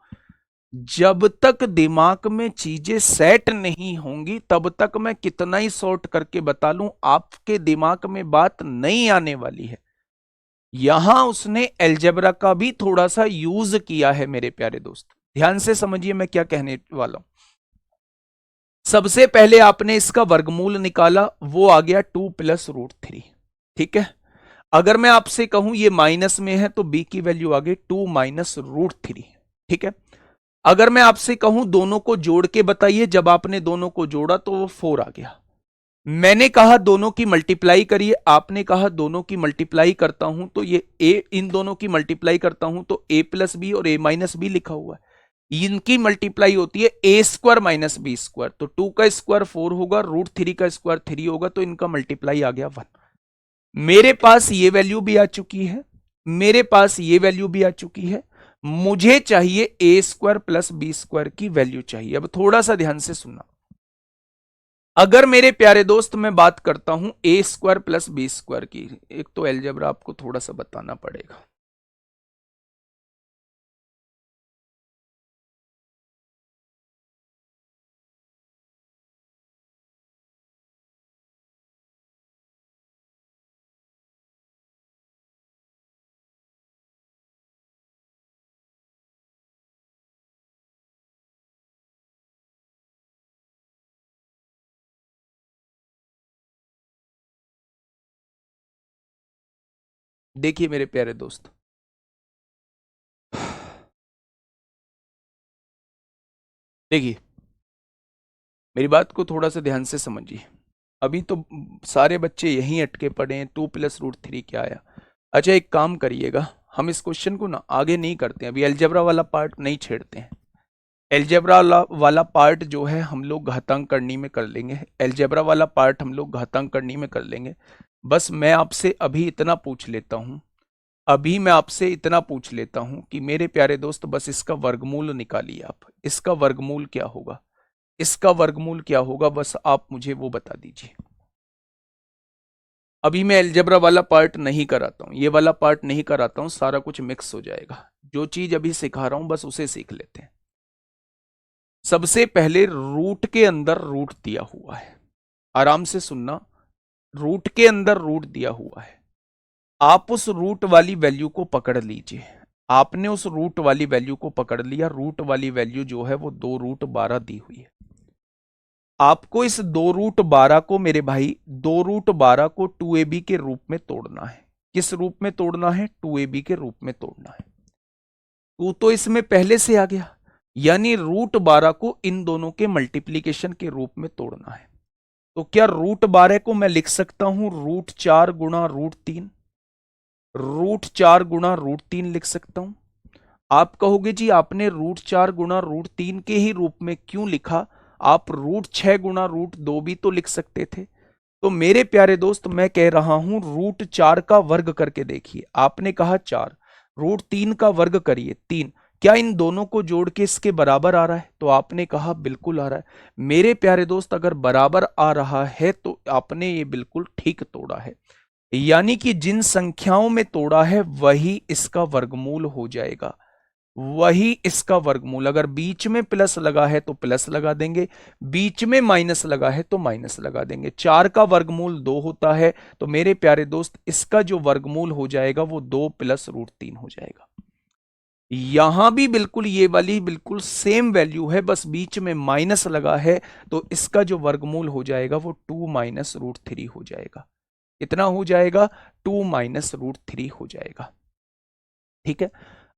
जब तक दिमाग में चीजें सेट नहीं होंगी तब तक मैं कितना ही शॉर्ट करके बता लूं, आपके दिमाग में बात नहीं आने वाली है। यहां उसने एल्जेब्रा का भी थोड़ा सा यूज किया है मेरे प्यारे दोस्त, ध्यान से समझिए मैं क्या कहने वाला हूं। सबसे पहले आपने इसका वर्गमूल निकाला, वो आ गया 2 प्लस √3, ठीक है। अगर मैं आपसे कहूं ये माइनस में है तो b की वैल्यू आ गई 2 माइनस रूट 3। ठीक है, अगर मैं आपसे कहूं दोनों को जोड़ के बताइए, जब आपने दोनों को जोड़ा तो वो 4 आ गया। मैंने कहा दोनों की मल्टीप्लाई करिए, आपने कहा दोनों की मल्टीप्लाई करता हूं तो ये a, इन दोनों की मल्टीप्लाई करता हूं तो a प्लस बी और a माइनस बी लिखा हुआ है। इनकी मल्टीप्लाई होती है a square minus b square, तो 2 का स्क्वायर 4 होगा, रूट 3 का स्क्वायर 3 होगा, तो इनका मल्टीप्लाई आ गया 1। मेरे पास ये वैल्यू भी आ चुकी है, मेरे पास ये वैल्यू भी आ चुकी है, मुझे चाहिए ए स्क्वायर प्लस बी स्क्वायर की वैल्यू चाहिए। अब थोड़ा सा ध्यान से सुनना, अगर मेरे प्यारे दोस्त मैं बात करता हूं ए स्क्वायर प्लस बी स्क्वायर की, एक तो अलजेब्रा आपको थोड़ा सा बताना पड़ेगा। देखिए मेरे प्यारे दोस्त, देखिए मेरी बात को थोड़ा सा ध्यान से समझिए। अभी तो सारे बच्चे यहीं अटके पड़े हैं, 2 प्लस रूट 3 क्या आया। अच्छा एक काम करिएगा, हम इस क्वेश्चन को ना आगे नहीं करते हैं, अभी अलजेब्रा वाला पार्ट नहीं छेड़ते हैं। अलजेब्रा वाला पार्ट जो है हम लोग घातांक करनी में कर लेंगे, अलजेब्रा वाला पार्ट हम लोग घातांक करनी में कर लेंगे। बस मैं आपसे अभी इतना पूछ लेता हूं, अभी मैं आपसे इतना पूछ लेता हूं कि मेरे प्यारे दोस्त बस इसका वर्गमूल निकालिए आप, इसका वर्गमूल क्या होगा, इसका वर्गमूल क्या होगा, बस आप मुझे वो बता दीजिए। अभी मैं अलजेब्रा वाला पार्ट नहीं कराता हूं, ये वाला पार्ट नहीं कराता हूं, सारा कुछ मिक्स हो जाएगा। जो चीज अभी सिखा रहा हूं बस उसे सीख लेते हैं। सबसे पहले रूट के अंदर रूट दिया हुआ है, आराम से सुनना, रूट के अंदर रूट दिया हुआ है, आप उस रूट वाली वैल्यू को पकड़ लीजिए। आपने उस रूट वाली वैल्यू को पकड़ लिया, रूट वाली वैल्यू जो है वो 2√12 दी हुई है। आपको इस 2√12 को मेरे भाई 2√12 को 2ab के रूप में तोड़ना है। किस रूप में तोड़ना है? 2ab के रूप में तोड़ना है। 2 तो इसमें पहले से आ गया, यानी √12 को इन दोनों के मल्टीप्लीकेशन के रूप में तोड़ना है। तो क्या √12 को मैं लिख सकता हूं √4 गुणा √3, √4 गुणा √3 लिख सकता हूं। आप कहोगे जी आपने √4 गुणा √3 के ही रूप में क्यों लिखा, आप √6 गुणा √2 भी तो लिख सकते थे। तो मेरे प्यारे दोस्त मैं कह रहा हूं √4 का वर्ग करके देखिए, आपने कहा 4, √3 का वर्ग करिए 3, क्या इन दोनों को जोड़ के इसके बराबर आ रहा है? तो आपने कहा बिल्कुल आ रहा है। मेरे प्यारे दोस्त अगर बराबर आ रहा है तो आपने ये बिल्कुल ठीक तोड़ा है, यानी कि जिन संख्याओं में तोड़ा है वही इसका वर्गमूल हो जाएगा, वही इसका वर्गमूल। अगर बीच में प्लस लगा है तो प्लस लगा देंगे, बीच में माइनस लगा है तो माइनस लगा देंगे। 4 का वर्गमूल 2 होता है, तो मेरे प्यारे दोस्त इसका जो वर्गमूल हो जाएगा वो 2 प्लस √3 हो जाएगा। यहां भी बिल्कुल ये वाली बिल्कुल सेम वैल्यू है, बस बीच में माइनस लगा है, तो इसका जो वर्गमूल हो जाएगा वो 2 माइनस √3 हो जाएगा। कितना हो जाएगा? 2 माइनस √3 हो जाएगा। ठीक है,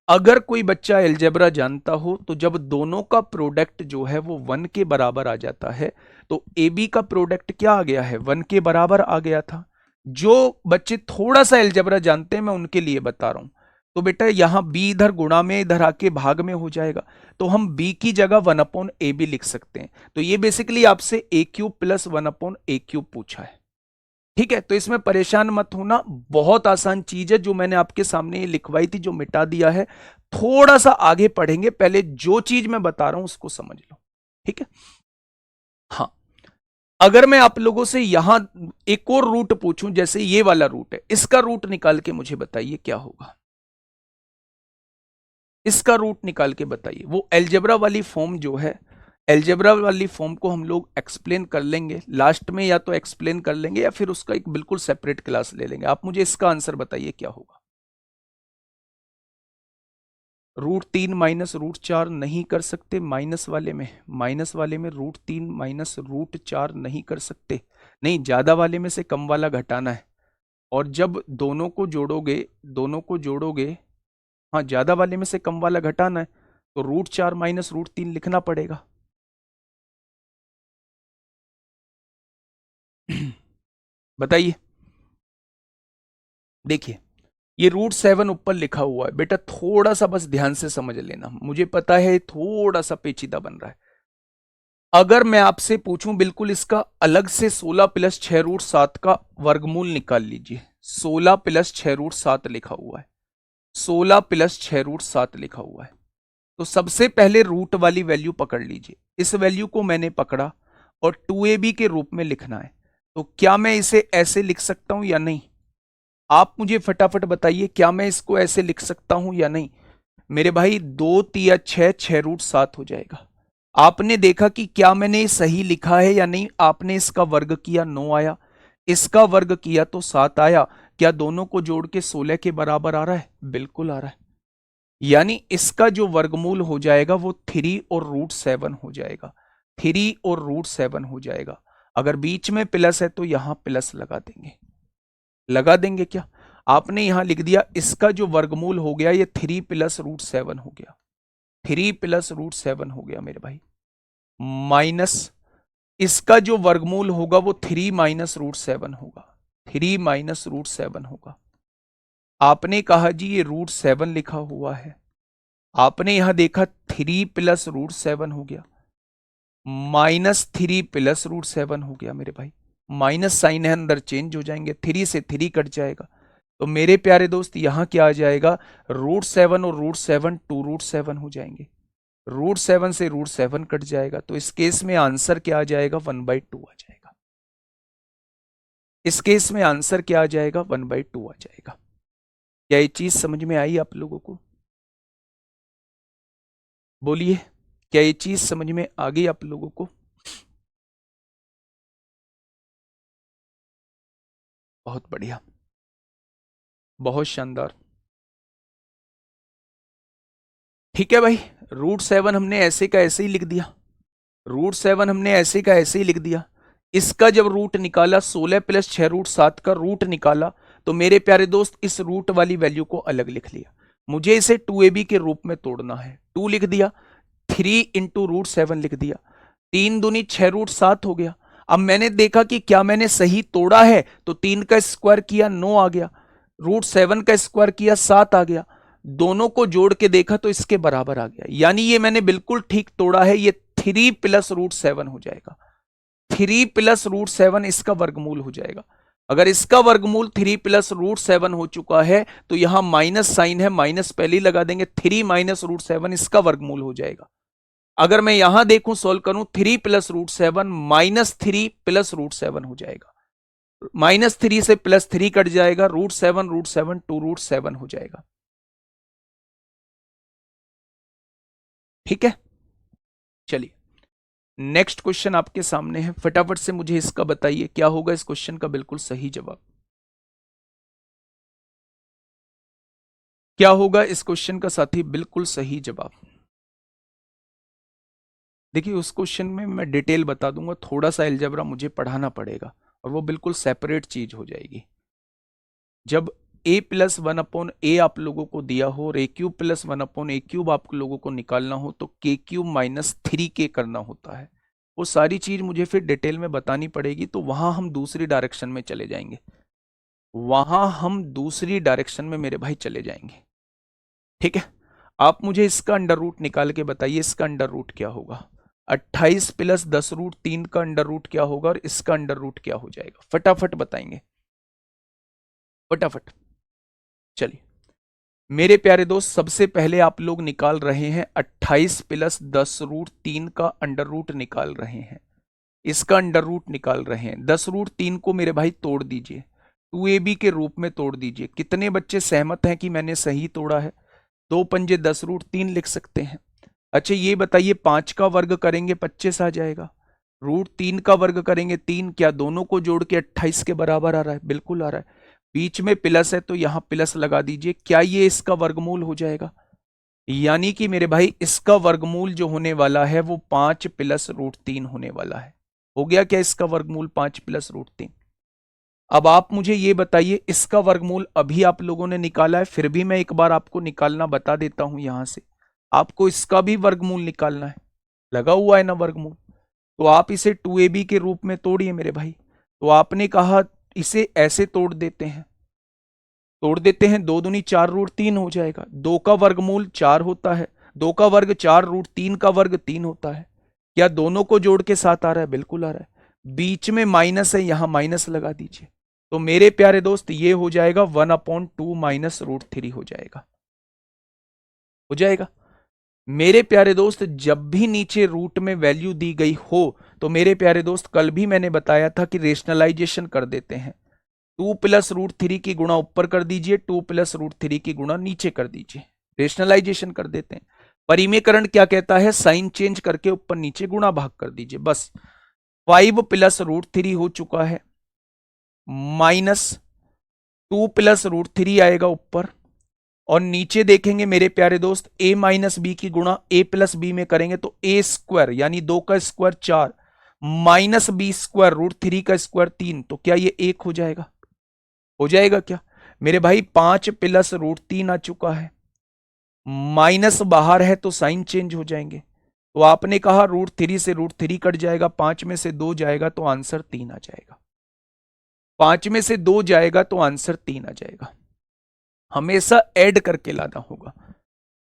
अगर कोई बच्चा अलजेब्रा जानता हो तो जब दोनों का प्रोडक्ट जो है वो 1 के बराबर आ जाता है, तो ए बी का प्रोडक्ट क्या आ गया है? 1 के बराबर आ गया था। जो बच्चे थोड़ा सा अलजेब्रा जानते हैं मैं उनके लिए बता रहा हूं। तो बेटा यहां b इधर गुणा में, इधर आके भाग में हो जाएगा, तो हम b की जगह 1/ab लिख सकते हैं। तो ये बेसिकली आपसे a³ प्लस 1/a³ पूछा है। ठीक है, तो इसमें परेशान मत होना, बहुत आसान चीज है जो मैंने आपके सामने ये लिखवाई थी, जो मिटा दिया है। थोड़ा सा आगे पढ़ेंगे, पहले जो चीज मैं बता रहा हूं उसको समझ लो। ठीक है, हाँ, अगर मैं आप लोगों से यहां एक और रूट पूछूं, जैसे ये वाला रूट है, इसका रूट निकाल के मुझे बताइए क्या होगा, इसका रूट निकाल के बताइए। वो अलजेब्रा वाली फॉर्म जो है, अलजेब्रा वाली फॉर्म को हम लोग एक्सप्लेन कर लेंगे लास्ट में, या तो एक्सप्लेन कर लेंगे या फिर उसका एक बिल्कुल सेपरेट क्लास ले लेंगे। आप मुझे इसका आंसर बताइए क्या होगा। √3 माइनस √4 नहीं कर सकते माइनस वाले में, माइनस वाले में √3 माइनस √4 नहीं कर सकते, नहीं, ज्यादा वाले में से कम वाला घटाना है। और जब दोनों को जोड़ोगे, हाँ ज्यादा वाले में से कम वाला घटाना है, तो √4 माइनस √3 लिखना पड़ेगा। बताइए। देखिए ये √7 ऊपर लिखा हुआ है बेटा, थोड़ा सा बस ध्यान से समझ लेना, मुझे पता है थोड़ा सा पेचीदा बन रहा है। अगर मैं आपसे पूछूं बिल्कुल इसका अलग से 16 प्लस 6 √7 का वर्गमूल निकाल लीजिए। 16 प्लस 6 √7 लिखा हुआ है, 16 प्लस 6 √7 लिखा हुआ है। तो सबसे पहले रूट वाली वैल्यू पकड़ लीजिए, इस वैल्यू को मैंने पकड़ा और 2ab के रूप में लिखना है। तो क्या मैं इसे ऐसे लिख सकता हूं या नहीं? आप मुझे फटाफट बताइए, क्या मैं इसको ऐसे लिख सकता हूं या नहीं? मेरे भाई 2 × 6 6 √7 हो जाएगा। आपने देखा कि क्या मैंने सही लिखा है या नहीं? आपने इसका वर्ग किया 9 आया, इसका वर्ग किया तो 7 आया। क्या दोनों को जोड़ के 16 के बराबर आ रहा है? बिल्कुल आ रहा है। यानी इसका जो वर्गमूल हो जाएगा वो 3 और √7 हो जाएगा, 3 और √7 हो जाएगा। अगर बीच में प्लस है तो यहां प्लस लगा देंगे क्या? आपने यहां लिख दिया इसका जो वर्गमूल हो गया ये 3 प्लस √7 हो गया, 3 प्लस √7 हो गया मेरे भाई, माइनस इसका जो वर्गमूल होगा वो 3 माइनस √7 होगा, 3 माइनस √7 होगा। आपने कहा जी ये √7 लिखा हुआ है, आपने यहां देखा 3 प्लस √7 हो गया, -3 प्लस √7 हो गया मेरे भाई। माइनस साइन है, अंदर चेंज हो जाएंगे, 3 से 3 कट जाएगा। तो मेरे प्यारे दोस्त यहां क्या आ जाएगा, √7 और √7 2 √7 हो जाएंगे, √7 से √7 कट जाएगा। तो इस केस में आंसर क्या आ जाएगा, 1/2 आ जाएगा। इस केस में आंसर क्या आ जाएगा, 1/2 आ जाएगा। क्या ये चीज समझ में आई आप लोगों को? बोलिए, क्या ये चीज समझ में आ गई आप लोगों को? बहुत बढ़िया, बहुत शानदार। ठीक है भाई, √7 हमने ऐसे का ऐसे ही लिख दिया, √7 हमने ऐसे का ऐसे ही लिख दिया। इसका जब रूट निकाला, 16 प्लस 6 √7 का रूट निकाला, तो मेरे प्यारे दोस्त इस रूट वाली वैल्यू को अलग लिख लिया। मुझे इसे 2ab के रूप में तोड़ना है, 2 लिख दिया, 3 इंटू √7 लिख दिया, 3 दूनी 6 √7 हो गया। अब मैंने देखा कि क्या मैंने सही तोड़ा है, तो 3 का स्क्वायर किया 9 आ गया, √7 का स्क्वायर किया 7 आ गया, दोनों को जोड़ के देखा तो इसके बराबर आ गया। यानी ये मैंने बिल्कुल ठीक तोड़ा है, ये 3 प्लस √7 हो जाएगा, 3 प्लस √7 इसका वर्गमूल हो जाएगा। अगर इसका वर्गमूल 3 प्लस √7 हो चुका है तो यहां माइनस साइन है, माइनस पहले ही लगा देंगे, 3 माइनस √7 इसका वर्गमूल हो जाएगा। अगर मैं यहां देखूं, सोल्व करूं, 3 प्लस √7 -3 प्लस √7 हो जाएगा, -3 से +3 कट जाएगा, √7 √7 2 √7 हो जाएगा। ठीक है, चलिए नेक्स्ट क्वेश्चन आपके सामने है, फटाफट से मुझे इसका बताइए क्या होगा इस क्वेश्चन का बिल्कुल सही जवाब। क्या होगा इस क्वेश्चन का साथी बिल्कुल सही जवाब? देखिए उस क्वेश्चन में मैं डिटेल बता दूंगा, थोड़ा सा अलजेब्रा मुझे पढ़ाना पड़ेगा और वो बिल्कुल सेपरेट चीज हो जाएगी। जब a+1/a आप लोगों को दिया हो और a³ + 1/a³ आप लोगों को निकालना हो तो k³ - 3k करना होता है। वो सारी चीज मुझे फिर डिटेल में बतानी पड़ेगी, तो वहां हम दूसरी डायरेक्शन में चले जाएंगे, वहां हम दूसरी डायरेक्शन में मेरे भाई चले जाएंगे। ठीक है, आप मुझे इसका अंडर रूट निकाल के बताइए, इसका अंडर रूट क्या होगा, 28 + 10√3 का अंडर रूट क्या होगा और इसका अंडर रूट क्या हो जाएगा, फटाफट बताएंगे, फटाफट। चलिए मेरे प्यारे दोस्त, सबसे पहले आप लोग निकाल रहे हैं 28 + 10√3 का अंडर रूट निकाल रहे हैं, इसका अंडर रूट निकाल रहे हैं। 10√3 को मेरे भाई तोड़ दीजिए, 2ab के रूप में तोड़ दीजिए। कितने बच्चे सहमत हैं कि मैंने सही तोड़ा है? 2 पंजे 10√3 लिख सकते हैं। अच्छा ये बताइए, 5 का वर्ग करेंगे 25 आ जाएगा, √3 का वर्ग करेंगे 3, क्या दोनों को जोड़ के 28 के बराबर आ रहा है? बिल्कुल आ रहा है। बीच में प्लस है तो यहां प्लस लगा दीजिए, क्या ये इसका वर्गमूल हो जाएगा? यानी कि मेरे भाई इसका वर्गमूल जो होने वाला है वो 5 + √3 होने वाला है। हो गया क्या इसका वर्गमूल 5 + √3? अब आप मुझे ये बताइए, इसका वर्गमूल अभी आप लोगों ने निकाला है, फिर भी मैं एक बार आपको निकालना बता देता हूं। यहां से आपको इसका भी वर्गमूल निकालना है, लगा हुआ है ना वर्गमूल। तो आप इसे 2ab के रूप में तोड़िए मेरे भाई। तो आपने कहा इसे ऐसे तोड़ देते हैं 2 दूनी 4 रूट 3 हो जाएगा। 2 का वर्गमूल 4 होता है, 2 का वर्ग 4 रूट 3 का वर्ग 3 होता है। क्या दोनों को जोड़ के 7 आ रहा है? बिल्कुल आ रहा है। बीच में माइनस है, यहां माइनस लगा दीजिए। तो मेरे प्यारे दोस्त ये हो जाएगा 1/2 माइनस रूट 3 हो जाएगा। मेरे प्यारे दोस्त जब भी नीचे रूट में वैल्यू दी गई हो, तो मेरे प्यारे दोस्त कल भी मैंने बताया था कि रेशनलाइजेशन कर देते हैं। 2 प्लस रूट 3 की गुणा ऊपर कर दीजिए, 2 प्लस रूट 3 की गुणा नीचे कर दीजिए, रेशनलाइजेशन कर देते हैं। परिमेयकरण क्या कहता है? साइन चेंज करके ऊपर नीचे गुणा भाग कर दीजिए, बस। 5 प्लस रूट 3 हो चुका है, माइनस 2 प्लस रूट 3 आएगा ऊपर, और नीचे देखेंगे मेरे प्यारे दोस्त a माइनस बी की गुणा a प्लस बी में करेंगे तो a स्क्वायर यानी 2 का square 4 minus b square root 3 का स्क्वायर 3, तो क्या ये 1 हो जाएगा? हो जाएगा क्या मेरे भाई? 5 प्लस रूट 3 आ चुका है, माइनस बाहर है तो साइन चेंज हो जाएंगे। तो आपने कहा रूट 3 से रूट 3 कट जाएगा, 5 में से 2 जाएगा तो आंसर 3 आ जाएगा। 5 में से 2 जाएगा तो आंसर 3 आ जाएगा। हमेशा ऐड करके लाना होगा,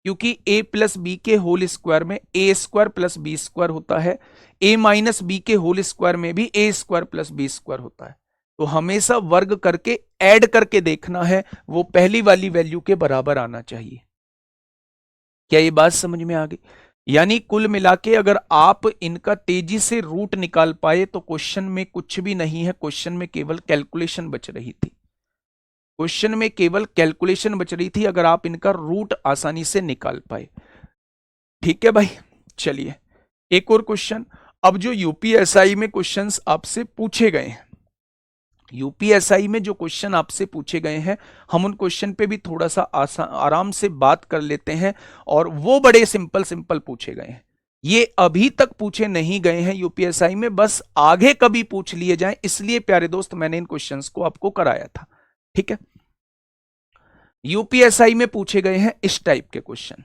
क्योंकि a प्लस बी के होल स्क्वायर में ए स्क्वायर प्लस बी स्क्वायर होता है, a माइनस बी के होल स्क्वायर में भी ए स्क्वायर प्लस बी स्क्वायर होता है। तो हमेशा वर्ग करके ऐड करके देखना है, वो पहली वाली वैल्यू के बराबर आना चाहिए। क्या ये बात समझ में आ गई? यानी कुल मिला के अगर आप इनका तेजी से रूट निकाल पाए तो क्वेश्चन में कुछ भी नहीं है, क्वेश्चन में केवल कैलकुलेशन बच रही थी। क्वेश्चन में केवल कैलकुलेशन बच रही थी, अगर आप इनका रूट आसानी से निकाल पाए। ठीक है भाई, चलिए एक और क्वेश्चन। अब जो यूपीएसआई में क्वेश्चंस आपसे पूछे गए हैं, यूपीएसआई में जो क्वेश्चन आपसे पूछे गए हैं, हम उन क्वेश्चन पे भी थोड़ा सा आराम से बात कर लेते हैं। और वो बड़े सिंपल सिंपल पूछे गए हैं, ये अभी तक पूछे नहीं गए हैं यूपीएसआई में, बस आगे कभी पूछ लिए जाएं, इसलिए प्यारे दोस्त मैंने इन क्वेश्चंस को आपको कराया था। ठीक है, यूपीएसआई में पूछे गए हैं इस टाइप के क्वेश्चन।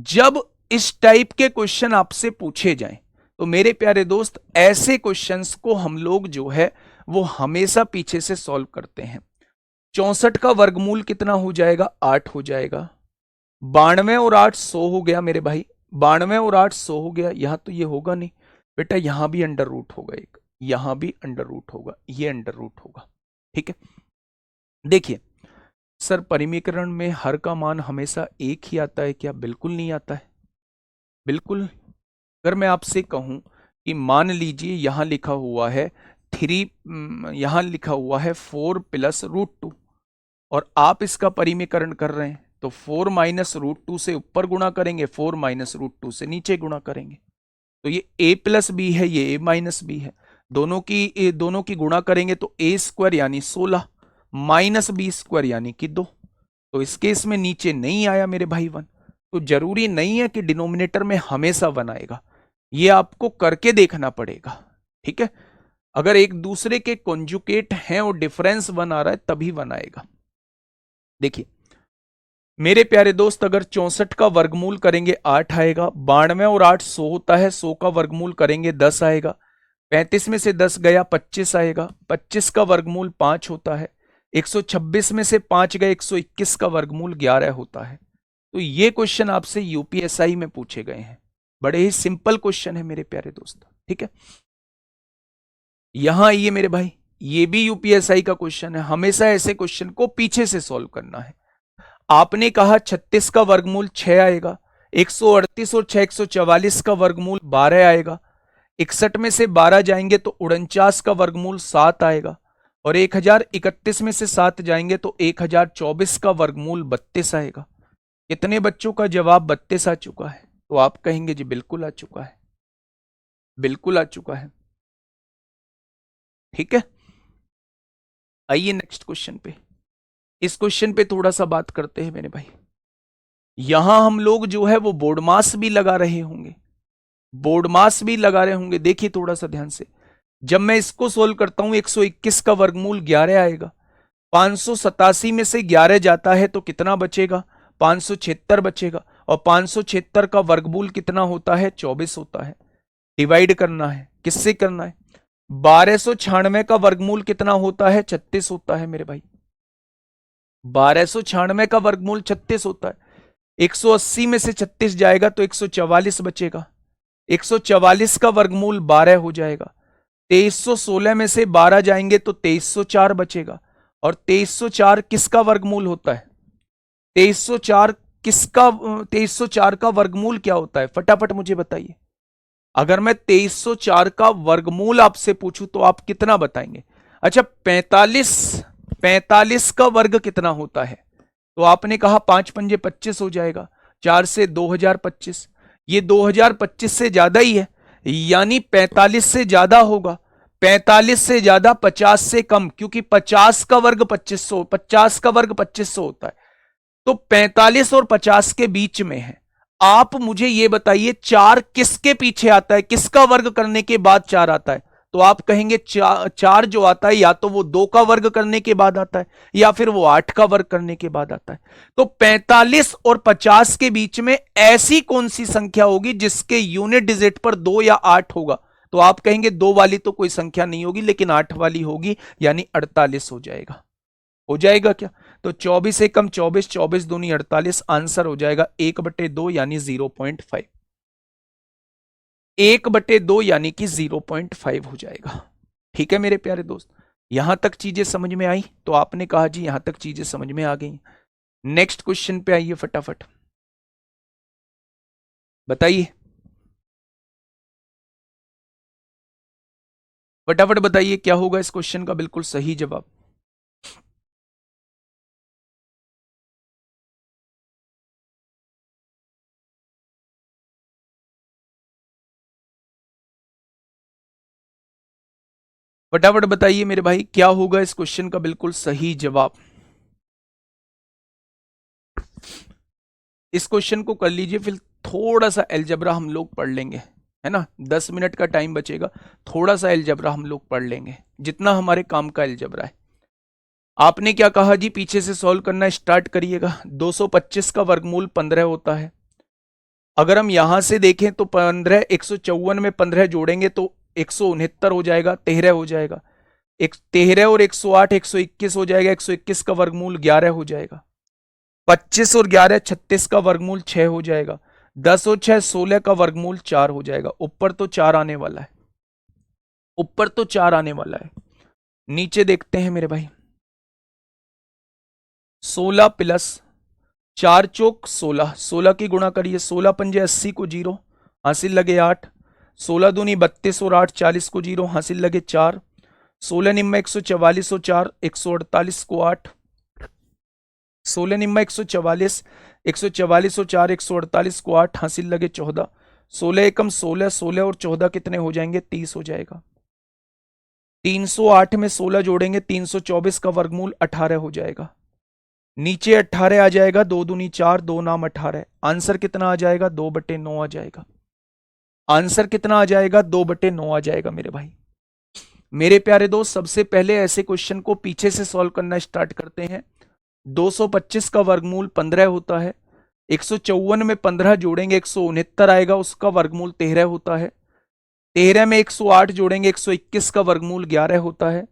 जब इस टाइप के क्वेश्चन आपसे पूछे जाएं तो मेरे प्यारे दोस्त ऐसे क्वेश्चंस को हम लोग जो है वो हमेशा पीछे से सॉल्व करते हैं। 64 का वर्गमूल कितना हो जाएगा? 8 हो जाएगा। 92 और 8 100 हो गया मेरे भाई, 92 और 8 100 हो गया। यहां तो ये होगा नहीं बेटा, यहां भी अंडर रूट होगा एक, यहां भी अंडर रूट होगा, ये अंडर रूट होगा। ठीक है, देखिए सर परिमीकरण में हर का मान हमेशा एक ही आता है क्या? बिल्कुल नहीं आता है, बिल्कुल। अगर मैं आपसे कहूं कि मान लीजिए यहां लिखा हुआ है 3, यहां लिखा हुआ है 4 प्लस रूट 2, और आप इसका परिमीकरण कर रहे हैं, तो 4 माइनस रूट 2 से ऊपर गुणा करेंगे, 4 माइनस रूट 2 से नीचे गुणा करेंगे। तो ये a प्लस बी है, ये a माइनस बी है, दोनों की गुणा करेंगे तो a स्क्वायर यानी 16 माइनस बी स्क्वायर यानी कि 2। तो इस केस में नीचे नहीं आया मेरे भाई 1, तो जरूरी नहीं है कि डिनोमिनेटर में हमेशा 1 आएगा, ये आपको करके देखना पड़ेगा। ठीक है, अगर एक दूसरे के कॉन्जुकेट हैं और डिफरेंस 1 आ रहा है तभी 1 आएगा। देखिए मेरे प्यारे दोस्त अगर 64 का वर्गमूल करेंगे 8 आएगा, 92 और 8 100 होता है, 100 का वर्गमूल करेंगे 10 आएगा, 35 में से 10 गया 25 आएगा, 25 का वर्गमूल 5 होता है, 126 में से 5 गए 121 का वर्गमूल 11 होता है। तो ये क्वेश्चन आपसे यूपीएसआई में पूछे गए हैं, बड़े ही सिंपल क्वेश्चन है मेरे प्यारे दोस्त। ठीक है, यहां आइए मेरे भाई, ये भी यूपीएसआई का क्वेश्चन है, हमेशा ऐसे क्वेश्चन को पीछे से सॉल्व करना है। आपने कहा 36 का वर्गमूल 6 आएगा, 138 और 6 144 का वर्गमूल 12 आएगा, 61 में से 12 जाएंगे तो 49 का वर्गमूल 7 आएगा, और 1031 में से 7 जाएंगे तो 1024 का वर्गमूल 32 आएगा। कितने बच्चों का जवाब 32 आ चुका है? तो आप कहेंगे जी बिल्कुल आ चुका है, बिल्कुल आ चुका है। ठीक है, आइए नेक्स्ट क्वेश्चन पे। इस क्वेश्चन पे थोड़ा सा बात करते हैं मेरे भाई। यहां हम लोग जो है वो बोर्ड मास भी लगा रहे होंगे, बोर्ड मास भी लगा रहे होंगे। देखिए थोड़ा सा ध्यान से, जब मैं इसको सोल्व करता हूं 121 का वर्गमूल 11 आएगा। 587 में से 11 जाता है तो कितना बचेगा? 576 बचेगा। और 576 का वर्गमूल कितना होता है? 24 होता है। डिवाइड करना है, किससे करना है? 1296 का वर्गमूल कितना होता है? 36 होता है मेरे भाई। 1296 का वर्गमूल 36 होता है। 180 में से 36 जाएगा तो 144 बचेगा। 144 का वर्गमूल 12 हो जाएगा। 2316 में से 12 जाएंगे तो 2304 बचेगा। और 2304 किसका वर्गमूल होता है? 2304 किसका 2304 का वर्गमूल क्या होता है? फटाफट मुझे बताइए। अगर मैं 2304 का वर्गमूल आपसे पूछूं तो आप कितना बताएंगे? अच्छा, 45 का वर्ग कितना होता है? तो आपने कहा 5 पंजे 25 हो जाएगा। 4 से 2025। ये 2025 से ज्यादा ही है, यानी 45 से ज्यादा होगा। 45 से ज्यादा 50 से कम, क्योंकि 50 का वर्ग 2500, 50 का वर्ग 2500 होता है। तो 45 और 50 के बीच में है। आप मुझे यह बताइए 4 किसके पीछे आता है? किसका वर्ग करने के बाद 4 आता है? तो आप कहेंगे 4 जो आता है या तो वो 2 का वर्ग करने के बाद आता है या फिर वो 8 का वर्ग करने के बाद आता है। तो 45 और 50 के बीच में ऐसी कौन सी संख्या होगी जिसके यूनिट डिजिट पर 2 या 8 होगा? तो आप कहेंगे 2 वाली तो कोई संख्या नहीं होगी, लेकिन 8 वाली होगी, यानी 48 हो जाएगा। हो जाएगा क्या? तो 24 से कम 24, 24 दूनी 48, आंसर हो जाएगा 1/2 यानी 0.5। 1/2 यानी कि 0.5 हो जाएगा। ठीक है मेरे प्यारे दोस्त, यहां तक चीजें समझ में आई? तो आपने कहा जी यहां तक चीजें समझ में आ गई। नेक्स्ट क्वेश्चन पे आइए, फटाफट बताइए, फटाफट बताइए क्या होगा इस क्वेश्चन का बिल्कुल सही जवाब। फटाफट बताइए मेरे भाई, क्या होगा इस क्वेश्चन का बिल्कुल सही जवाब। इस क्वेश्चन को कर लीजिए, फिर थोड़ा सा एलजबरा हम लोग पढ़ लेंगे, है ना। 10 मिनट का टाइम बचेगा, थोड़ा सा एलजबरा हम लोग पढ़ लेंगे, जितना हमारे काम का एलजबरा है। आपने क्या कहा जी? पीछे से सॉल्व करना स्टार्ट करिएगा। 225 का वर्गमूल 15 होता है। अगर हम यहां से देखें तो 15, 154 में 15 जोड़ेंगे तो 169 हो जाएगा, 13 हो जाएगा। 13 और 108 121 हो जाएगा। 121 का वर्गमूल 11 हो जाएगा। 25 और 11 36 का वर्गमूल 6 हो जाएगा। 10 और 6 16 का वर्गमूल 4 हो जाएगा। ऊपर तो 4 आने वाला है, ऊपर तो 4 आने वाला है। नीचे देखते हैं मेरे भाई। 16 प्लस 4 चौक 16, 16 की गुणा करिए। 16 पंजे 80 को 0, हासिल लगे 8। 16 दूनी 32 और 8 40 को 0, हासिल लगे 4। 16 निम्मा 144 और 4 148 को 8। 16 निम्मा 144, 144 और 4 148 को 8, हासिल लगे 14। 16 एकम 16, 16 और 14 कितने हो जाएंगे? 30 हो जाएगा। 308 में 16 जोड़ेंगे, 324 का वर्गमूल 18 हो जाएगा। नीचे 18 आ जाएगा। 2 दूनी 4, 2 नाम 18। आंसर कितना आ जाएगा? 2/9 आ जाएगा। आंसर कितना आ जाएगा? 2/9 आ जाएगा मेरे भाई। मेरे प्यारे दोस्त, सबसे पहले ऐसे क्वेश्चन को पीछे से सॉल्व करना स्टार्ट करते हैं। 225 का वर्गमूल 15 होता है। 154 में 15 जोड़ेंगे 169 आएगा, उसका वर्गमूल 13 होता है। 13 में 108 जोड़ेंगे 121 का वर्गमूल 11 होता है।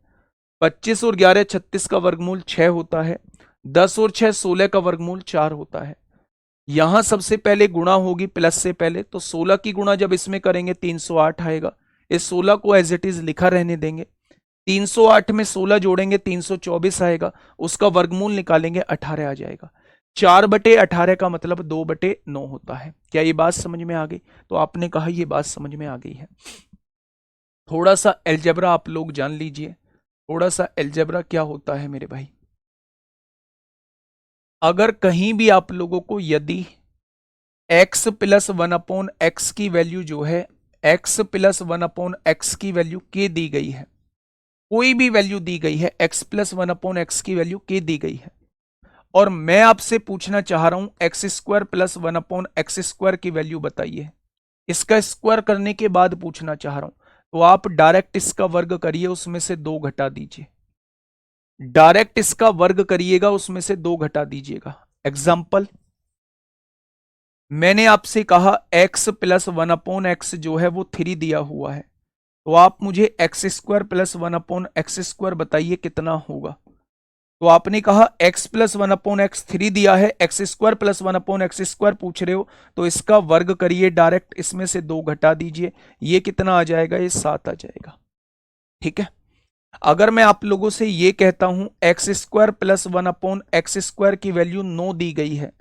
25 और 11 36 का वर्गमूल 6 होता है। 10 और 6 16 का वर्गमूल 4 होता है। यहां सबसे पहले गुणा होगी प्लस से पहले, तो 16 की गुणा जब इसमें करेंगे 308 आएगा। इस 16 को एज इट इज लिखा रहने देंगे। 308 में 16 जोड़ेंगे 324 आएगा, उसका वर्गमूल निकालेंगे 18 आ जाएगा। 4/18 का मतलब 2/9 होता है। क्या ये बात समझ में आ गई? तो आपने कहा ये बात समझ में आ गई है। थोड़ा सा एल्जेब्रा आप लोग जान लीजिए। थोड़ा सा एल्जेब्रा क्या होता है मेरे भाई। अगर कहीं भी आप लोगों को यदि x प्लस 1/x की वैल्यू जो है, x प्लस 1/x की वैल्यू k दी गई है, कोई भी वैल्यू दी गई है, x प्लस 1/x की वैल्यू k दी गई है, और मैं आपसे पूछना चाह रहा हूं x² प्लस 1/x² की वैल्यू बताइए, इसका स्क्वायर करने के बाद पूछना चाह रहा हूं, तो आप डायरेक्ट इसका वर्ग करिए, उसमें से 2 घटा दीजिए। डायरेक्ट इसका वर्ग करिएगा, उसमें से 2 घटा दीजिएगा। एग्जाम्पल, मैंने आपसे कहा x प्लस 1/x जो है वो 3 दिया हुआ है, तो आप मुझे एक्स स्क्वायर प्लस 1/x² बताइए कितना होगा। तो आपने कहा x प्लस 1/x 3 दिया है, एक्स स्क्वायर प्लस 1/x² पूछ रहे हो, तो इसका वर्ग करिए डायरेक्ट, इसमें से 2 घटा दीजिए। ये कितना आ जाएगा? ये 7 आ जाएगा। ठीक है। अगर मैं आप लोगों से ये कहता हूं एक्स स्क्वायर प्लस 1/x² की वैल्यू 9 दी गई है,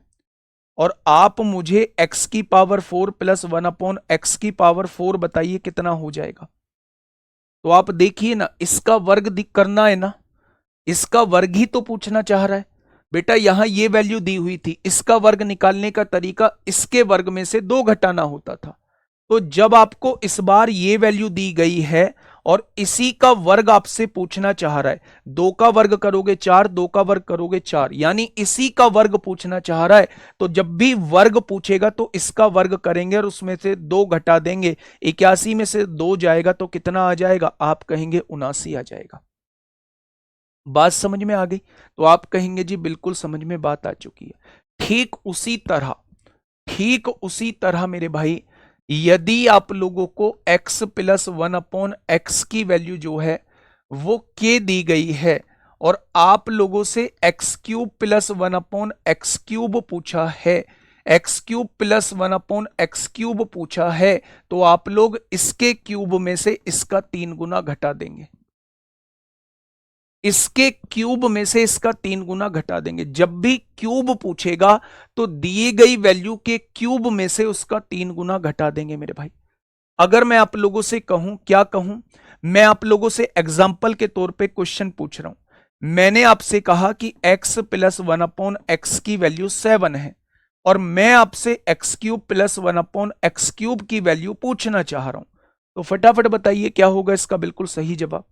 और आप मुझे x की पावर 4 प्लस 1/x² बताइए कितना हो जाएगा। तो आप देखिए ना, इसका वर्ग करना है ना, इसका वर्ग ही तो पूछना चाह रहा है। बेटा यहां ये वैल्यू दी हुई थी, इसका वर्ग निकालने का तरीका इसके वर्ग में से 2 घटाना होता था। तो जब आपको इस बार ये वैल्यू दी गई है और इसी का वर्ग आपसे पूछना चाह रहा है, 2 का वर्ग करोगे 4, 2 का वर्ग करोगे 4, यानी इसी का वर्ग पूछना चाह रहा है। तो जब भी वर्ग पूछेगा तो इसका वर्ग करेंगे और उसमें से 2 घटा देंगे। 81 में से 2 जाएगा तो कितना आ जाएगा? आप कहेंगे 79 आ जाएगा। बात समझ में आ गई? तो आप कहेंगे जी बिल्कुल समझ में बात आ चुकी है। ठीक उसी तरह मेरे भाई, यदि आप लोगों को x प्लस 1/x की वैल्यू जो है वो k दी गई है, और आप लोगों से x³ प्लस 1/x³ पूछा है, x³ प्लस 1/x³ पूछा है, तो आप लोग इसके क्यूब में से इसका 3 गुना घटा देंगे। इसके क्यूब में से इसका 3 गुना घटा देंगे। जब भी क्यूब पूछेगा तो दिए गई वैल्यू के क्यूब में से उसका 3 गुना घटा देंगे मेरे भाई। अगर मैं आप लोगों से कहूं, क्या कहूं, मैं आप लोगों से एग्जाम्पल के तौर पे क्वेश्चन पूछ रहा हूं। मैंने आपसे कहा कि x प्लस 1/x की वैल्यू 7 है, और मैं आपसे x³ प्लस 1/x³ की वैल्यू पूछना चाह रहा हूं। तो फटाफट बताइए क्या होगा इसका बिल्कुल सही जवाब।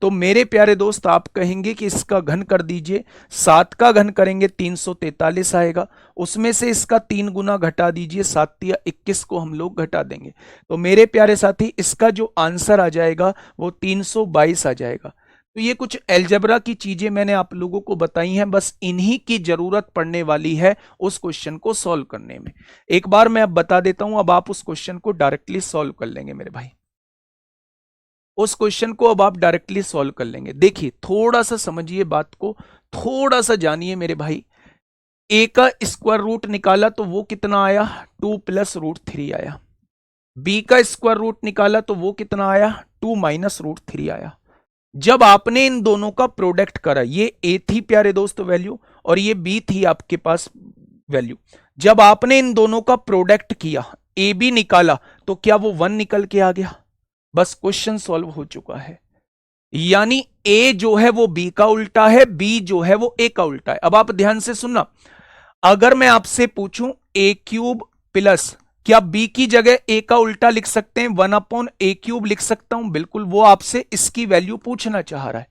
तो मेरे प्यारे दोस्त आप कहेंगे कि इसका घन कर दीजिए, 7 का घन करेंगे 343 आएगा, उसमें से इसका 3 गुना घटा दीजिए, 7 या 21 को हम लोग घटा देंगे। तो मेरे प्यारे साथी इसका जो आंसर आ जाएगा वो 322 आ जाएगा। तो ये कुछ एल्जेब्रा की चीजें मैंने आप लोगों को बताई हैं, बस इन्हीं की जरूरत पड़ने वाली है उस क्वेश्चन को सॉल्व करने में। एक बार मैं अब बता देता हूं, अब आप उस क्वेश्चन को डायरेक्टली सॉल्व कर लेंगे मेरे भाई। उस क्वेश्चन को अब आप डायरेक्टली सॉल्व कर लेंगे। देखिए थोड़ा सा समझिए बात को, थोड़ा सा जानिए मेरे भाई। ए का स्क्वायर रूट निकाला तो वो कितना आया? 2 प्लस रूट 3 आया। बी का स्क्वायर रूट निकाला तो वो कितना आया? 2 माइनस रूट 3 आया। जब आपने इन दोनों का प्रोडक्ट करा, ये ए थी प्यारे दोस्त वैल्यू, और ये बी थी आपके पास वैल्यू। जब आपने इन दोनों का प्रोडक्ट किया, ए बी निकाला, तो क्या वो 1 निकल के आ गया? बस क्वेश्चन सॉल्व हो चुका है। यानी ए जो है वो बी का उल्टा है, बी जो है वो ए का उल्टा है। अब आप ध्यान से सुनना, अगर मैं आपसे पूछूं a³ प्लस, क्या बी की जगह ए का उल्टा लिख सकते हैं? 1/a³ लिख सकता हूं, बिल्कुल। वो आपसे इसकी वैल्यू पूछना चाह रहा है,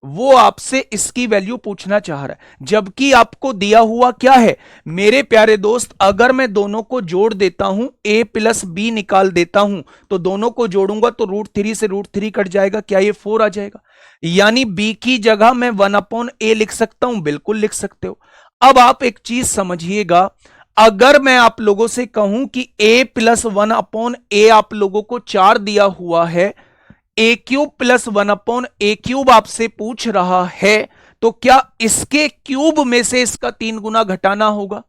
वो आपसे इसकी वैल्यू पूछना चाह रहा है, जबकि आपको दिया हुआ क्या है मेरे प्यारे दोस्त? अगर मैं दोनों को जोड़ देता हूं, a प्लस बी निकाल देता हूं, तो दोनों को जोड़ूंगा तो √3 से √3 कट जाएगा, क्या ये 4 आ जाएगा? यानी b की जगह मैं 1/a लिख सकता हूं, बिल्कुल लिख सकते हो। अब आप एक चीज समझिएगा, अगर मैं आप लोगों से कहूं कि a प्लस 1/a आप लोगों को 4 दिया हुआ है, a³ प्लस 1/a³ आपसे पूछ रहा है, तो क्या इसके क्यूब में से इसका 3 गुना घटाना होगा?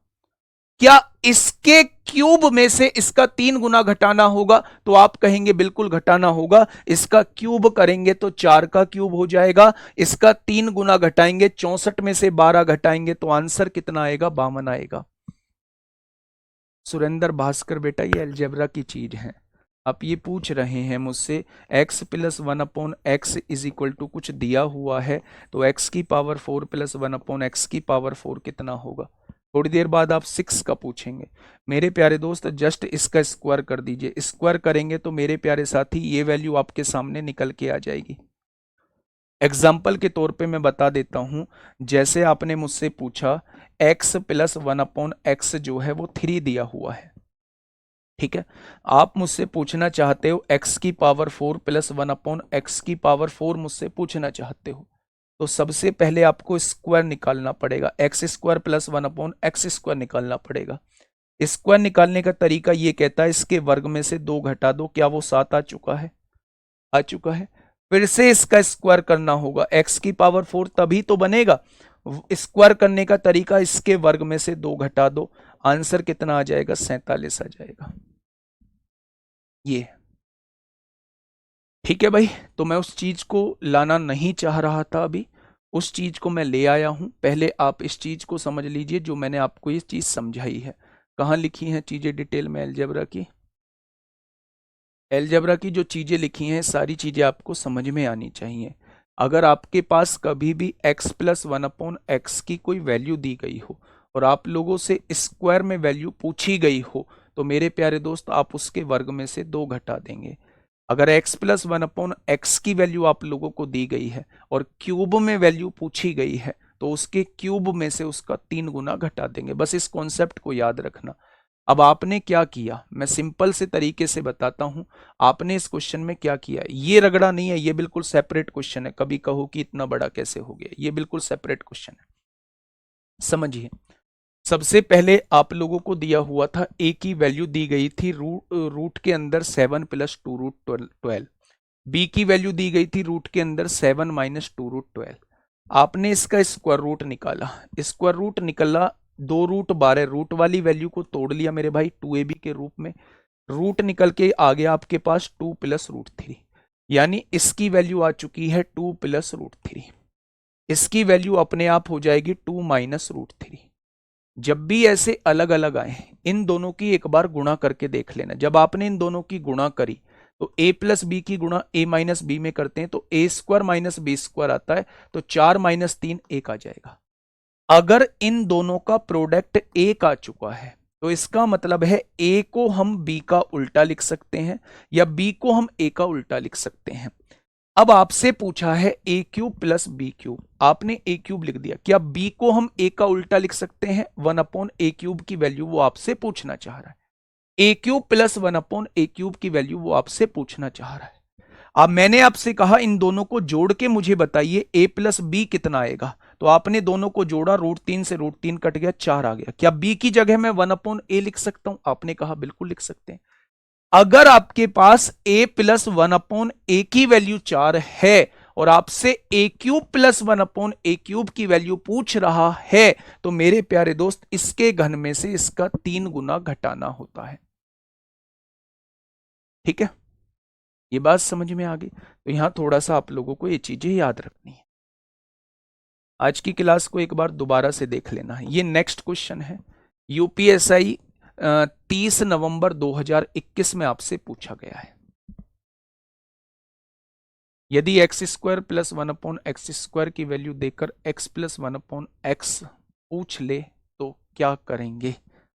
क्या इसके क्यूब में से इसका 3 गुना घटाना होगा? तो आप कहेंगे बिल्कुल घटाना होगा। इसका क्यूब करेंगे तो 4 का क्यूब हो जाएगा, इसका 3 गुना घटाएंगे, 64 में से 12 घटाएंगे तो आंसर कितना आएगा? 52 आएगा। सुरेंद्र भास्कर बेटा ये अलजेब्रा की चीज है। आप ये पूछ रहे हैं मुझसे x plus 1/x is equal to कुछ दिया हुआ है, तो x की पावर 4 प्लस 1/x की पावर 4 कितना होगा? थोड़ी देर बाद आप 6 का पूछेंगे। मेरे प्यारे दोस्त जस्ट इसका स्क्वायर कर दीजिए, स्क्वायर करेंगे तो मेरे प्यारे साथी ये वैल्यू आपके सामने निकल के आ जाएगी। एग्जाम्पल के तौर पे मैं बता देता हूं, जैसे आपने मुझसे पूछा x प्लस 1/x जो है वो 3 दिया हुआ है, ठीक है, आप मुझसे पूछना चाहते हो एक्स की पावर 4 प्लस 1 अपॉन एक्स की पावर 4 मुझसे पूछना चाहते हो, तो सबसे पहले आपको स्क्वायर निकालना पड़ेगा, x square plus 1 upon x square निकालना पड़ेगा। स्क्वायर निकालने का तरीका ये कहता है इसके वर्ग में से 2 घटा दो, क्या वो 7 आ चुका है? आ चुका है। फिर से इसका स्क्वायर करना होगा, एक्स की पावर 4 तभी तो बनेगा। स्क्वायर करने का तरीका इसके वर्ग में से 2 घटा दो, आंसर कितना आ जाएगा? 47 आ जाएगा। ये ठीक है भाई, तो मैं उस चीज को लाना नहीं चाह रहा था, अभी उस चीज को मैं ले आया हूं। पहले आप इस चीज को समझ लीजिए जो मैंने आपको ये चीज समझाई है। कहाँ लिखी हैं चीजें डिटेल में? अलजेब्रा की, अलजेब्रा की जो चीजें लिखी हैं सारी चीजें आपको समझ में आनी चाहिए। अगर आपके पास कभी भी x प्लस 1 अपॉन एक्स की कोई वैल्यू दी गई हो और आप लोगों से स्क्वायर में वैल्यू पूछी गई हो, तो मेरे प्यारे दोस्त आप उसके वर्ग में से 2 घटा देंगे। अगर x प्लस 1 अपॉन एक्स की वैल्यू आप लोगों को दी गई है और क्यूब में वैल्यू पूछी गई है, तो उसके क्यूब में से उसका 3 गुना घटा देंगे। बस इस कॉन्सेप्ट को याद रखना। अब आपने क्या किया, मैं सिंपल से तरीके से बताता हूं। आपने इस क्वेश्चन में क्या किया, ये रगड़ा नहीं है, ये बिल्कुल सेपरेट क्वेश्चन है। कभी कहो कि इतना बड़ा कैसे हो गया, ये बिल्कुल सेपरेट क्वेश्चन है, समझिए। सबसे पहले आप लोगों को दिया हुआ था ए की वैल्यू दी गई थी रूट के अंदर 7 प्लस 2 रूट 12। बी की वैल्यू दी गई थी रूट के अंदर 7 माइनस 2 रूट 12। आपने इसका स्क्वायर रूट निकाला, स्क्वायर रूट निकला 2 रूट 12, रूट वाली वैल्यू को तोड़ लिया मेरे भाई 2ab के रूप में, रूट निकल के आ गया आपके पास 2 प्लस रूट 3, यानी इसकी वैल्यू आ चुकी है 2 प्लस रूट 3। इसकी वैल्यू अपने आप हो जाएगी 2 माइनस रूट 3। जब भी ऐसे अलग अलग आए, इन दोनों की एक बार गुणा करके देख लेना। जब आपने इन दोनों की गुणा करी तो a प्लस बी की गुणा a माइनस बी में करते हैं तो a square minus b square आता है, तो 4 माइनस 3 1 आ जाएगा। अगर इन दोनों का प्रोडक्ट 1 आ चुका है तो इसका मतलब है a को हम b का उल्टा लिख सकते हैं या b को हम a का उल्टा लिख सकते हैं। अब आपसे पूछा है A cube plus B cube, आपने ए क्यूब लिख दिया, क्या बी को हम ए का उल्टा लिख सकते हैं? 1 अपॉन ए क्यूब की वैल्यू वो आपसे पूछना चाह रहा है। A cube plus 1 upon A cube की वैल्यू वो आपसे पूछना चाह रहा है। अब मैंने आपसे कहा इन दोनों को जोड़ के मुझे बताइए ए प्लस बी कितना आएगा, तो आपने दोनों को जोड़ा, रूट 3 से रूट 3 कट गया, 4 आ गया। क्या बी की जगह मैं 1 अपॉन ए लिख सकता हूं? आपने कहा बिल्कुल लिख सकते हैं। अगर आपके पास a प्लस 1 अपॉन ए की वैल्यू 4 है और आपसे ए क्यूब प्लस 1 अपॉन ए क्यूब की वैल्यू पूछ रहा है, तो मेरे प्यारे दोस्त इसके घन में से इसका 3 गुना घटाना होता है। ठीक है, ये बात समझ में आ गई? तो यहां थोड़ा सा आप लोगों को ये चीजें याद रखनी है। आज की क्लास को एक बार दोबारा से देख लेना है। ये नेक्स्ट क्वेश्चन है, यूपीएसआई 30 नवंबर 2021 में आपसे पूछा गया है। यदि x square plus 1 upon x square की वैल्यू देकर एक्स प्लस 1 अपॉन एक्स पूछ ले तो क्या करेंगे?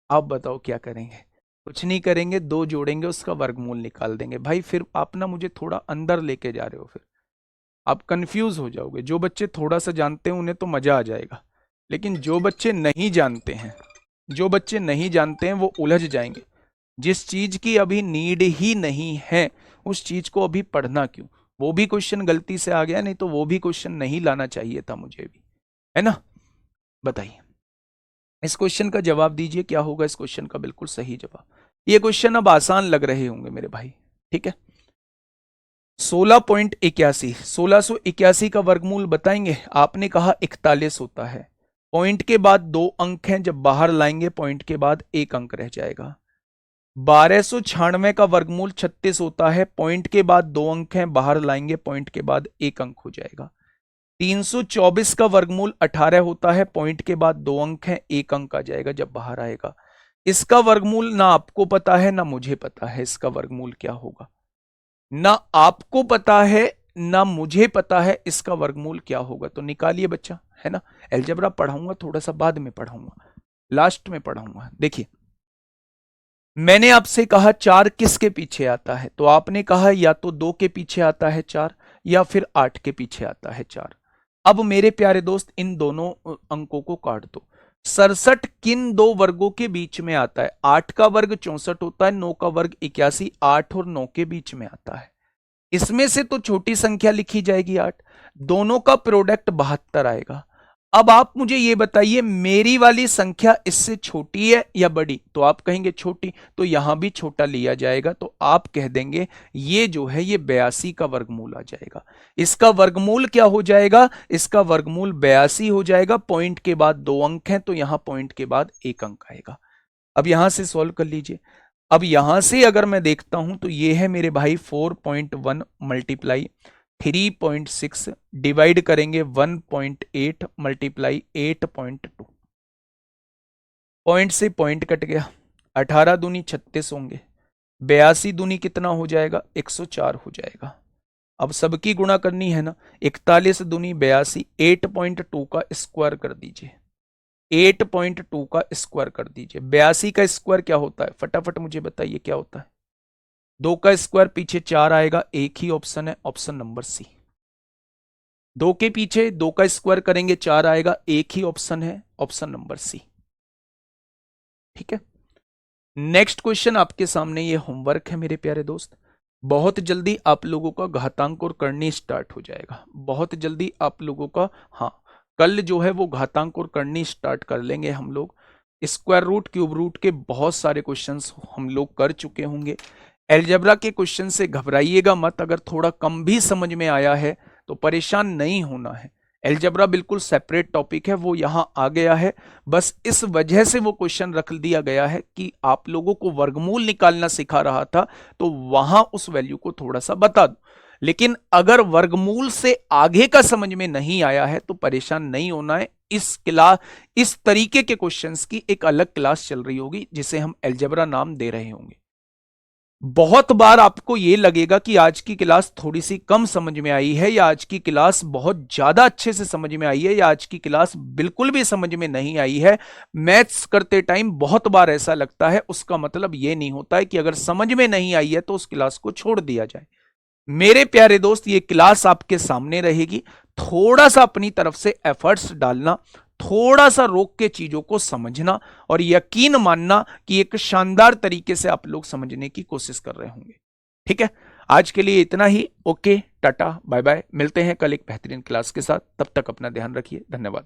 आप बताओ क्या करेंगे? कुछ नहीं करेंगे, 2 जोड़ेंगे, उसका वर्गमूल निकाल देंगे। भाई फिर आप ना मुझे थोड़ा अंदर लेके जा रहे हो, फिर आप कंफ्यूज हो जाओगे। जो बच्चे थोड़ा सा जानते हैं उन्हें तो मजा आ जाएगा, लेकिन जो बच्चे नहीं जानते हैं, जो बच्चे नहीं जानते हैं वो उलझ जाएंगे। जिस चीज की अभी नीड ही नहीं है उस चीज को अभी पढ़ना क्यों? वो भी क्वेश्चन गलती से आ गया, नहीं तो वो भी क्वेश्चन नहीं लाना चाहिए था मुझे भी, है ना? बताइए, इस क्वेश्चन का जवाब दीजिए, क्या होगा इस क्वेश्चन का बिल्कुल सही जवाब? ये क्वेश्चन अब आसान लग रहे होंगे मेरे भाई, ठीक है। 16.81, 1681 का वर्गमूल बताएंगे? आपने कहा 41 होता है, पॉइंट के बाद 2 अंक हैं, जब बाहर लाएंगे पॉइंट के बाद 1 अंक रह जाएगा। 1296 का वर्गमूल 36 होता है, पॉइंट के बाद 2 अंक हैं, बाहर लाएंगे पॉइंट के बाद 1 अंक हो जाएगा। 324 का वर्गमूल 18 होता है, पॉइंट के बाद 2 अंक हैं, 1 अंक आ जाएगा जब बाहर आएगा। इसका वर्गमूल ना आपको पता है ना मुझे पता है, इसका वर्गमूल क्या होगा? ना आपको पता है ना मुझे पता है इसका वर्गमूल क्या होगा। तो निकालिए बच्चा, है ना। अलजेब्रा पढ़ाऊंगा थोड़ा सा बाद में पढ़ाऊंगा, लास्ट में पढ़ाऊंगा। देखिए, मैंने आपसे कहा 4 किसके पीछे आता है, तो आपने कहा या तो 2 के पीछे आता है 4 या फिर 8 के पीछे आता है 4। अब मेरे प्यारे दोस्त इन दोनों अंकों को काट दो। 67 किन दो वर्गों के बीच में आता है? 8 का वर्ग 64 होता है, 9 का वर्ग 81, 8 और 9 के बीच में आता है। इसमें से तो छोटी संख्या लिखी जाएगी 8, दोनों का प्रोडक्ट 72 आएगा। अब आप मुझे ये बताइए मेरी वाली संख्या इससे छोटी है या बड़ी? तो आप कहेंगे छोटी, तो यहां भी छोटा लिया जाएगा, तो आप कह देंगे ये जो है ये 82 का वर्गमूल आ जाएगा। इसका वर्गमूल क्या हो जाएगा? इसका वर्गमूल 82 हो जाएगा। पॉइंट के बाद 2 अंक हैं, तो यहां पॉइंट के बाद 1 अंक आएगा। अब यहां से सॉल्व कर लीजिए। अब यहां से अगर मैं देखता हूं तो ये है मेरे भाई 4.1 मल्टीप्लाई 3.6 डिवाइड करेंगे 1.8 मल्टीप्लाई 8.2। पॉइंट से पॉइंट कट गया, 18 दूनी 36 होंगे, 82 दूनी कितना हो जाएगा? 104 हो जाएगा। अब सबकी गुणा करनी है ना, 41 दूनी 82, 8.2 का स्क्वायर कर दीजिए, 8.2 का स्क्वायर कर दीजिए। 82 का स्क्वायर क्या होता है? फटाफट मुझे बताइए क्या होता है? 2 का स्क्वायर पीछे 4 आएगा, एक ही ऑप्शन है, ऑप्शन नंबर सी। 2 के पीछे 2 का स्क्वायर करेंगे 4 आएगा, एक ही ऑप्शन है, ऑप्शन नंबर सी। ठीक है, नेक्स्ट क्वेश्चन आपके सामने ये होमवर्क है मेरे प्यारे दोस्त। बहुत जल्दी आप लोगों का घातांक और करनी स्टार्ट हो जाएगा, बहुत जल्दी आप लोगों का। हाँ, कल जो है वो घातांक और करनी स्टार्ट कर लेंगे हम लोग। स्क्वायर रूट, क्यूब रूट के बहुत सारे क्वेश्चंस हम लोग कर चुके होंगे। अलजेब्रा के क्वेश्चन से घबराइएगा मत, अगर थोड़ा कम भी समझ में आया है तो परेशान नहीं होना है। अलजेब्रा बिल्कुल सेपरेट टॉपिक है, वो यहां आ गया है, बस इस वजह से वो क्वेश्चन रख दिया गया है कि आप लोगों को वर्गमूल निकालना सिखा रहा था, तो वहां उस वैल्यू को थोड़ा सा बता दो। लेकिन अगर वर्गमूल से आगे का समझ में नहीं आया है तो परेशान नहीं होना है। इस तरीके के क्वेश्चंस की एक अलग क्लास चल रही होगी जिसे हम अलजेब्रा नाम दे रहे होंगे। बहुत बार आपको यह लगेगा कि आज की क्लास थोड़ी सी कम समझ में आई है, या आज की क्लास बहुत ज्यादा अच्छे से समझ में आई है, या आज की क्लास बिल्कुल भी समझ में नहीं आई है। मैथ्स करते टाइम बहुत बार ऐसा लगता है, उसका मतलब यह नहीं होता है कि अगर समझ में नहीं आई है तो उस क्लास को छोड़ दिया जाए। मेरे प्यारे दोस्त, ये क्लास आपके सामने रहेगी, थोड़ा सा अपनी तरफ से एफर्ट्स डालना, थोड़ा सा रोक के चीजों को समझना और यकीन मानना कि एक शानदार तरीके से आप लोग समझने की कोशिश कर रहे होंगे। ठीक है, आज के लिए इतना ही। ओके, टाटा, बाय बाय, मिलते हैं कल एक बेहतरीन क्लास के साथ। तब तक अपना ध्यान रखिए, धन्यवाद।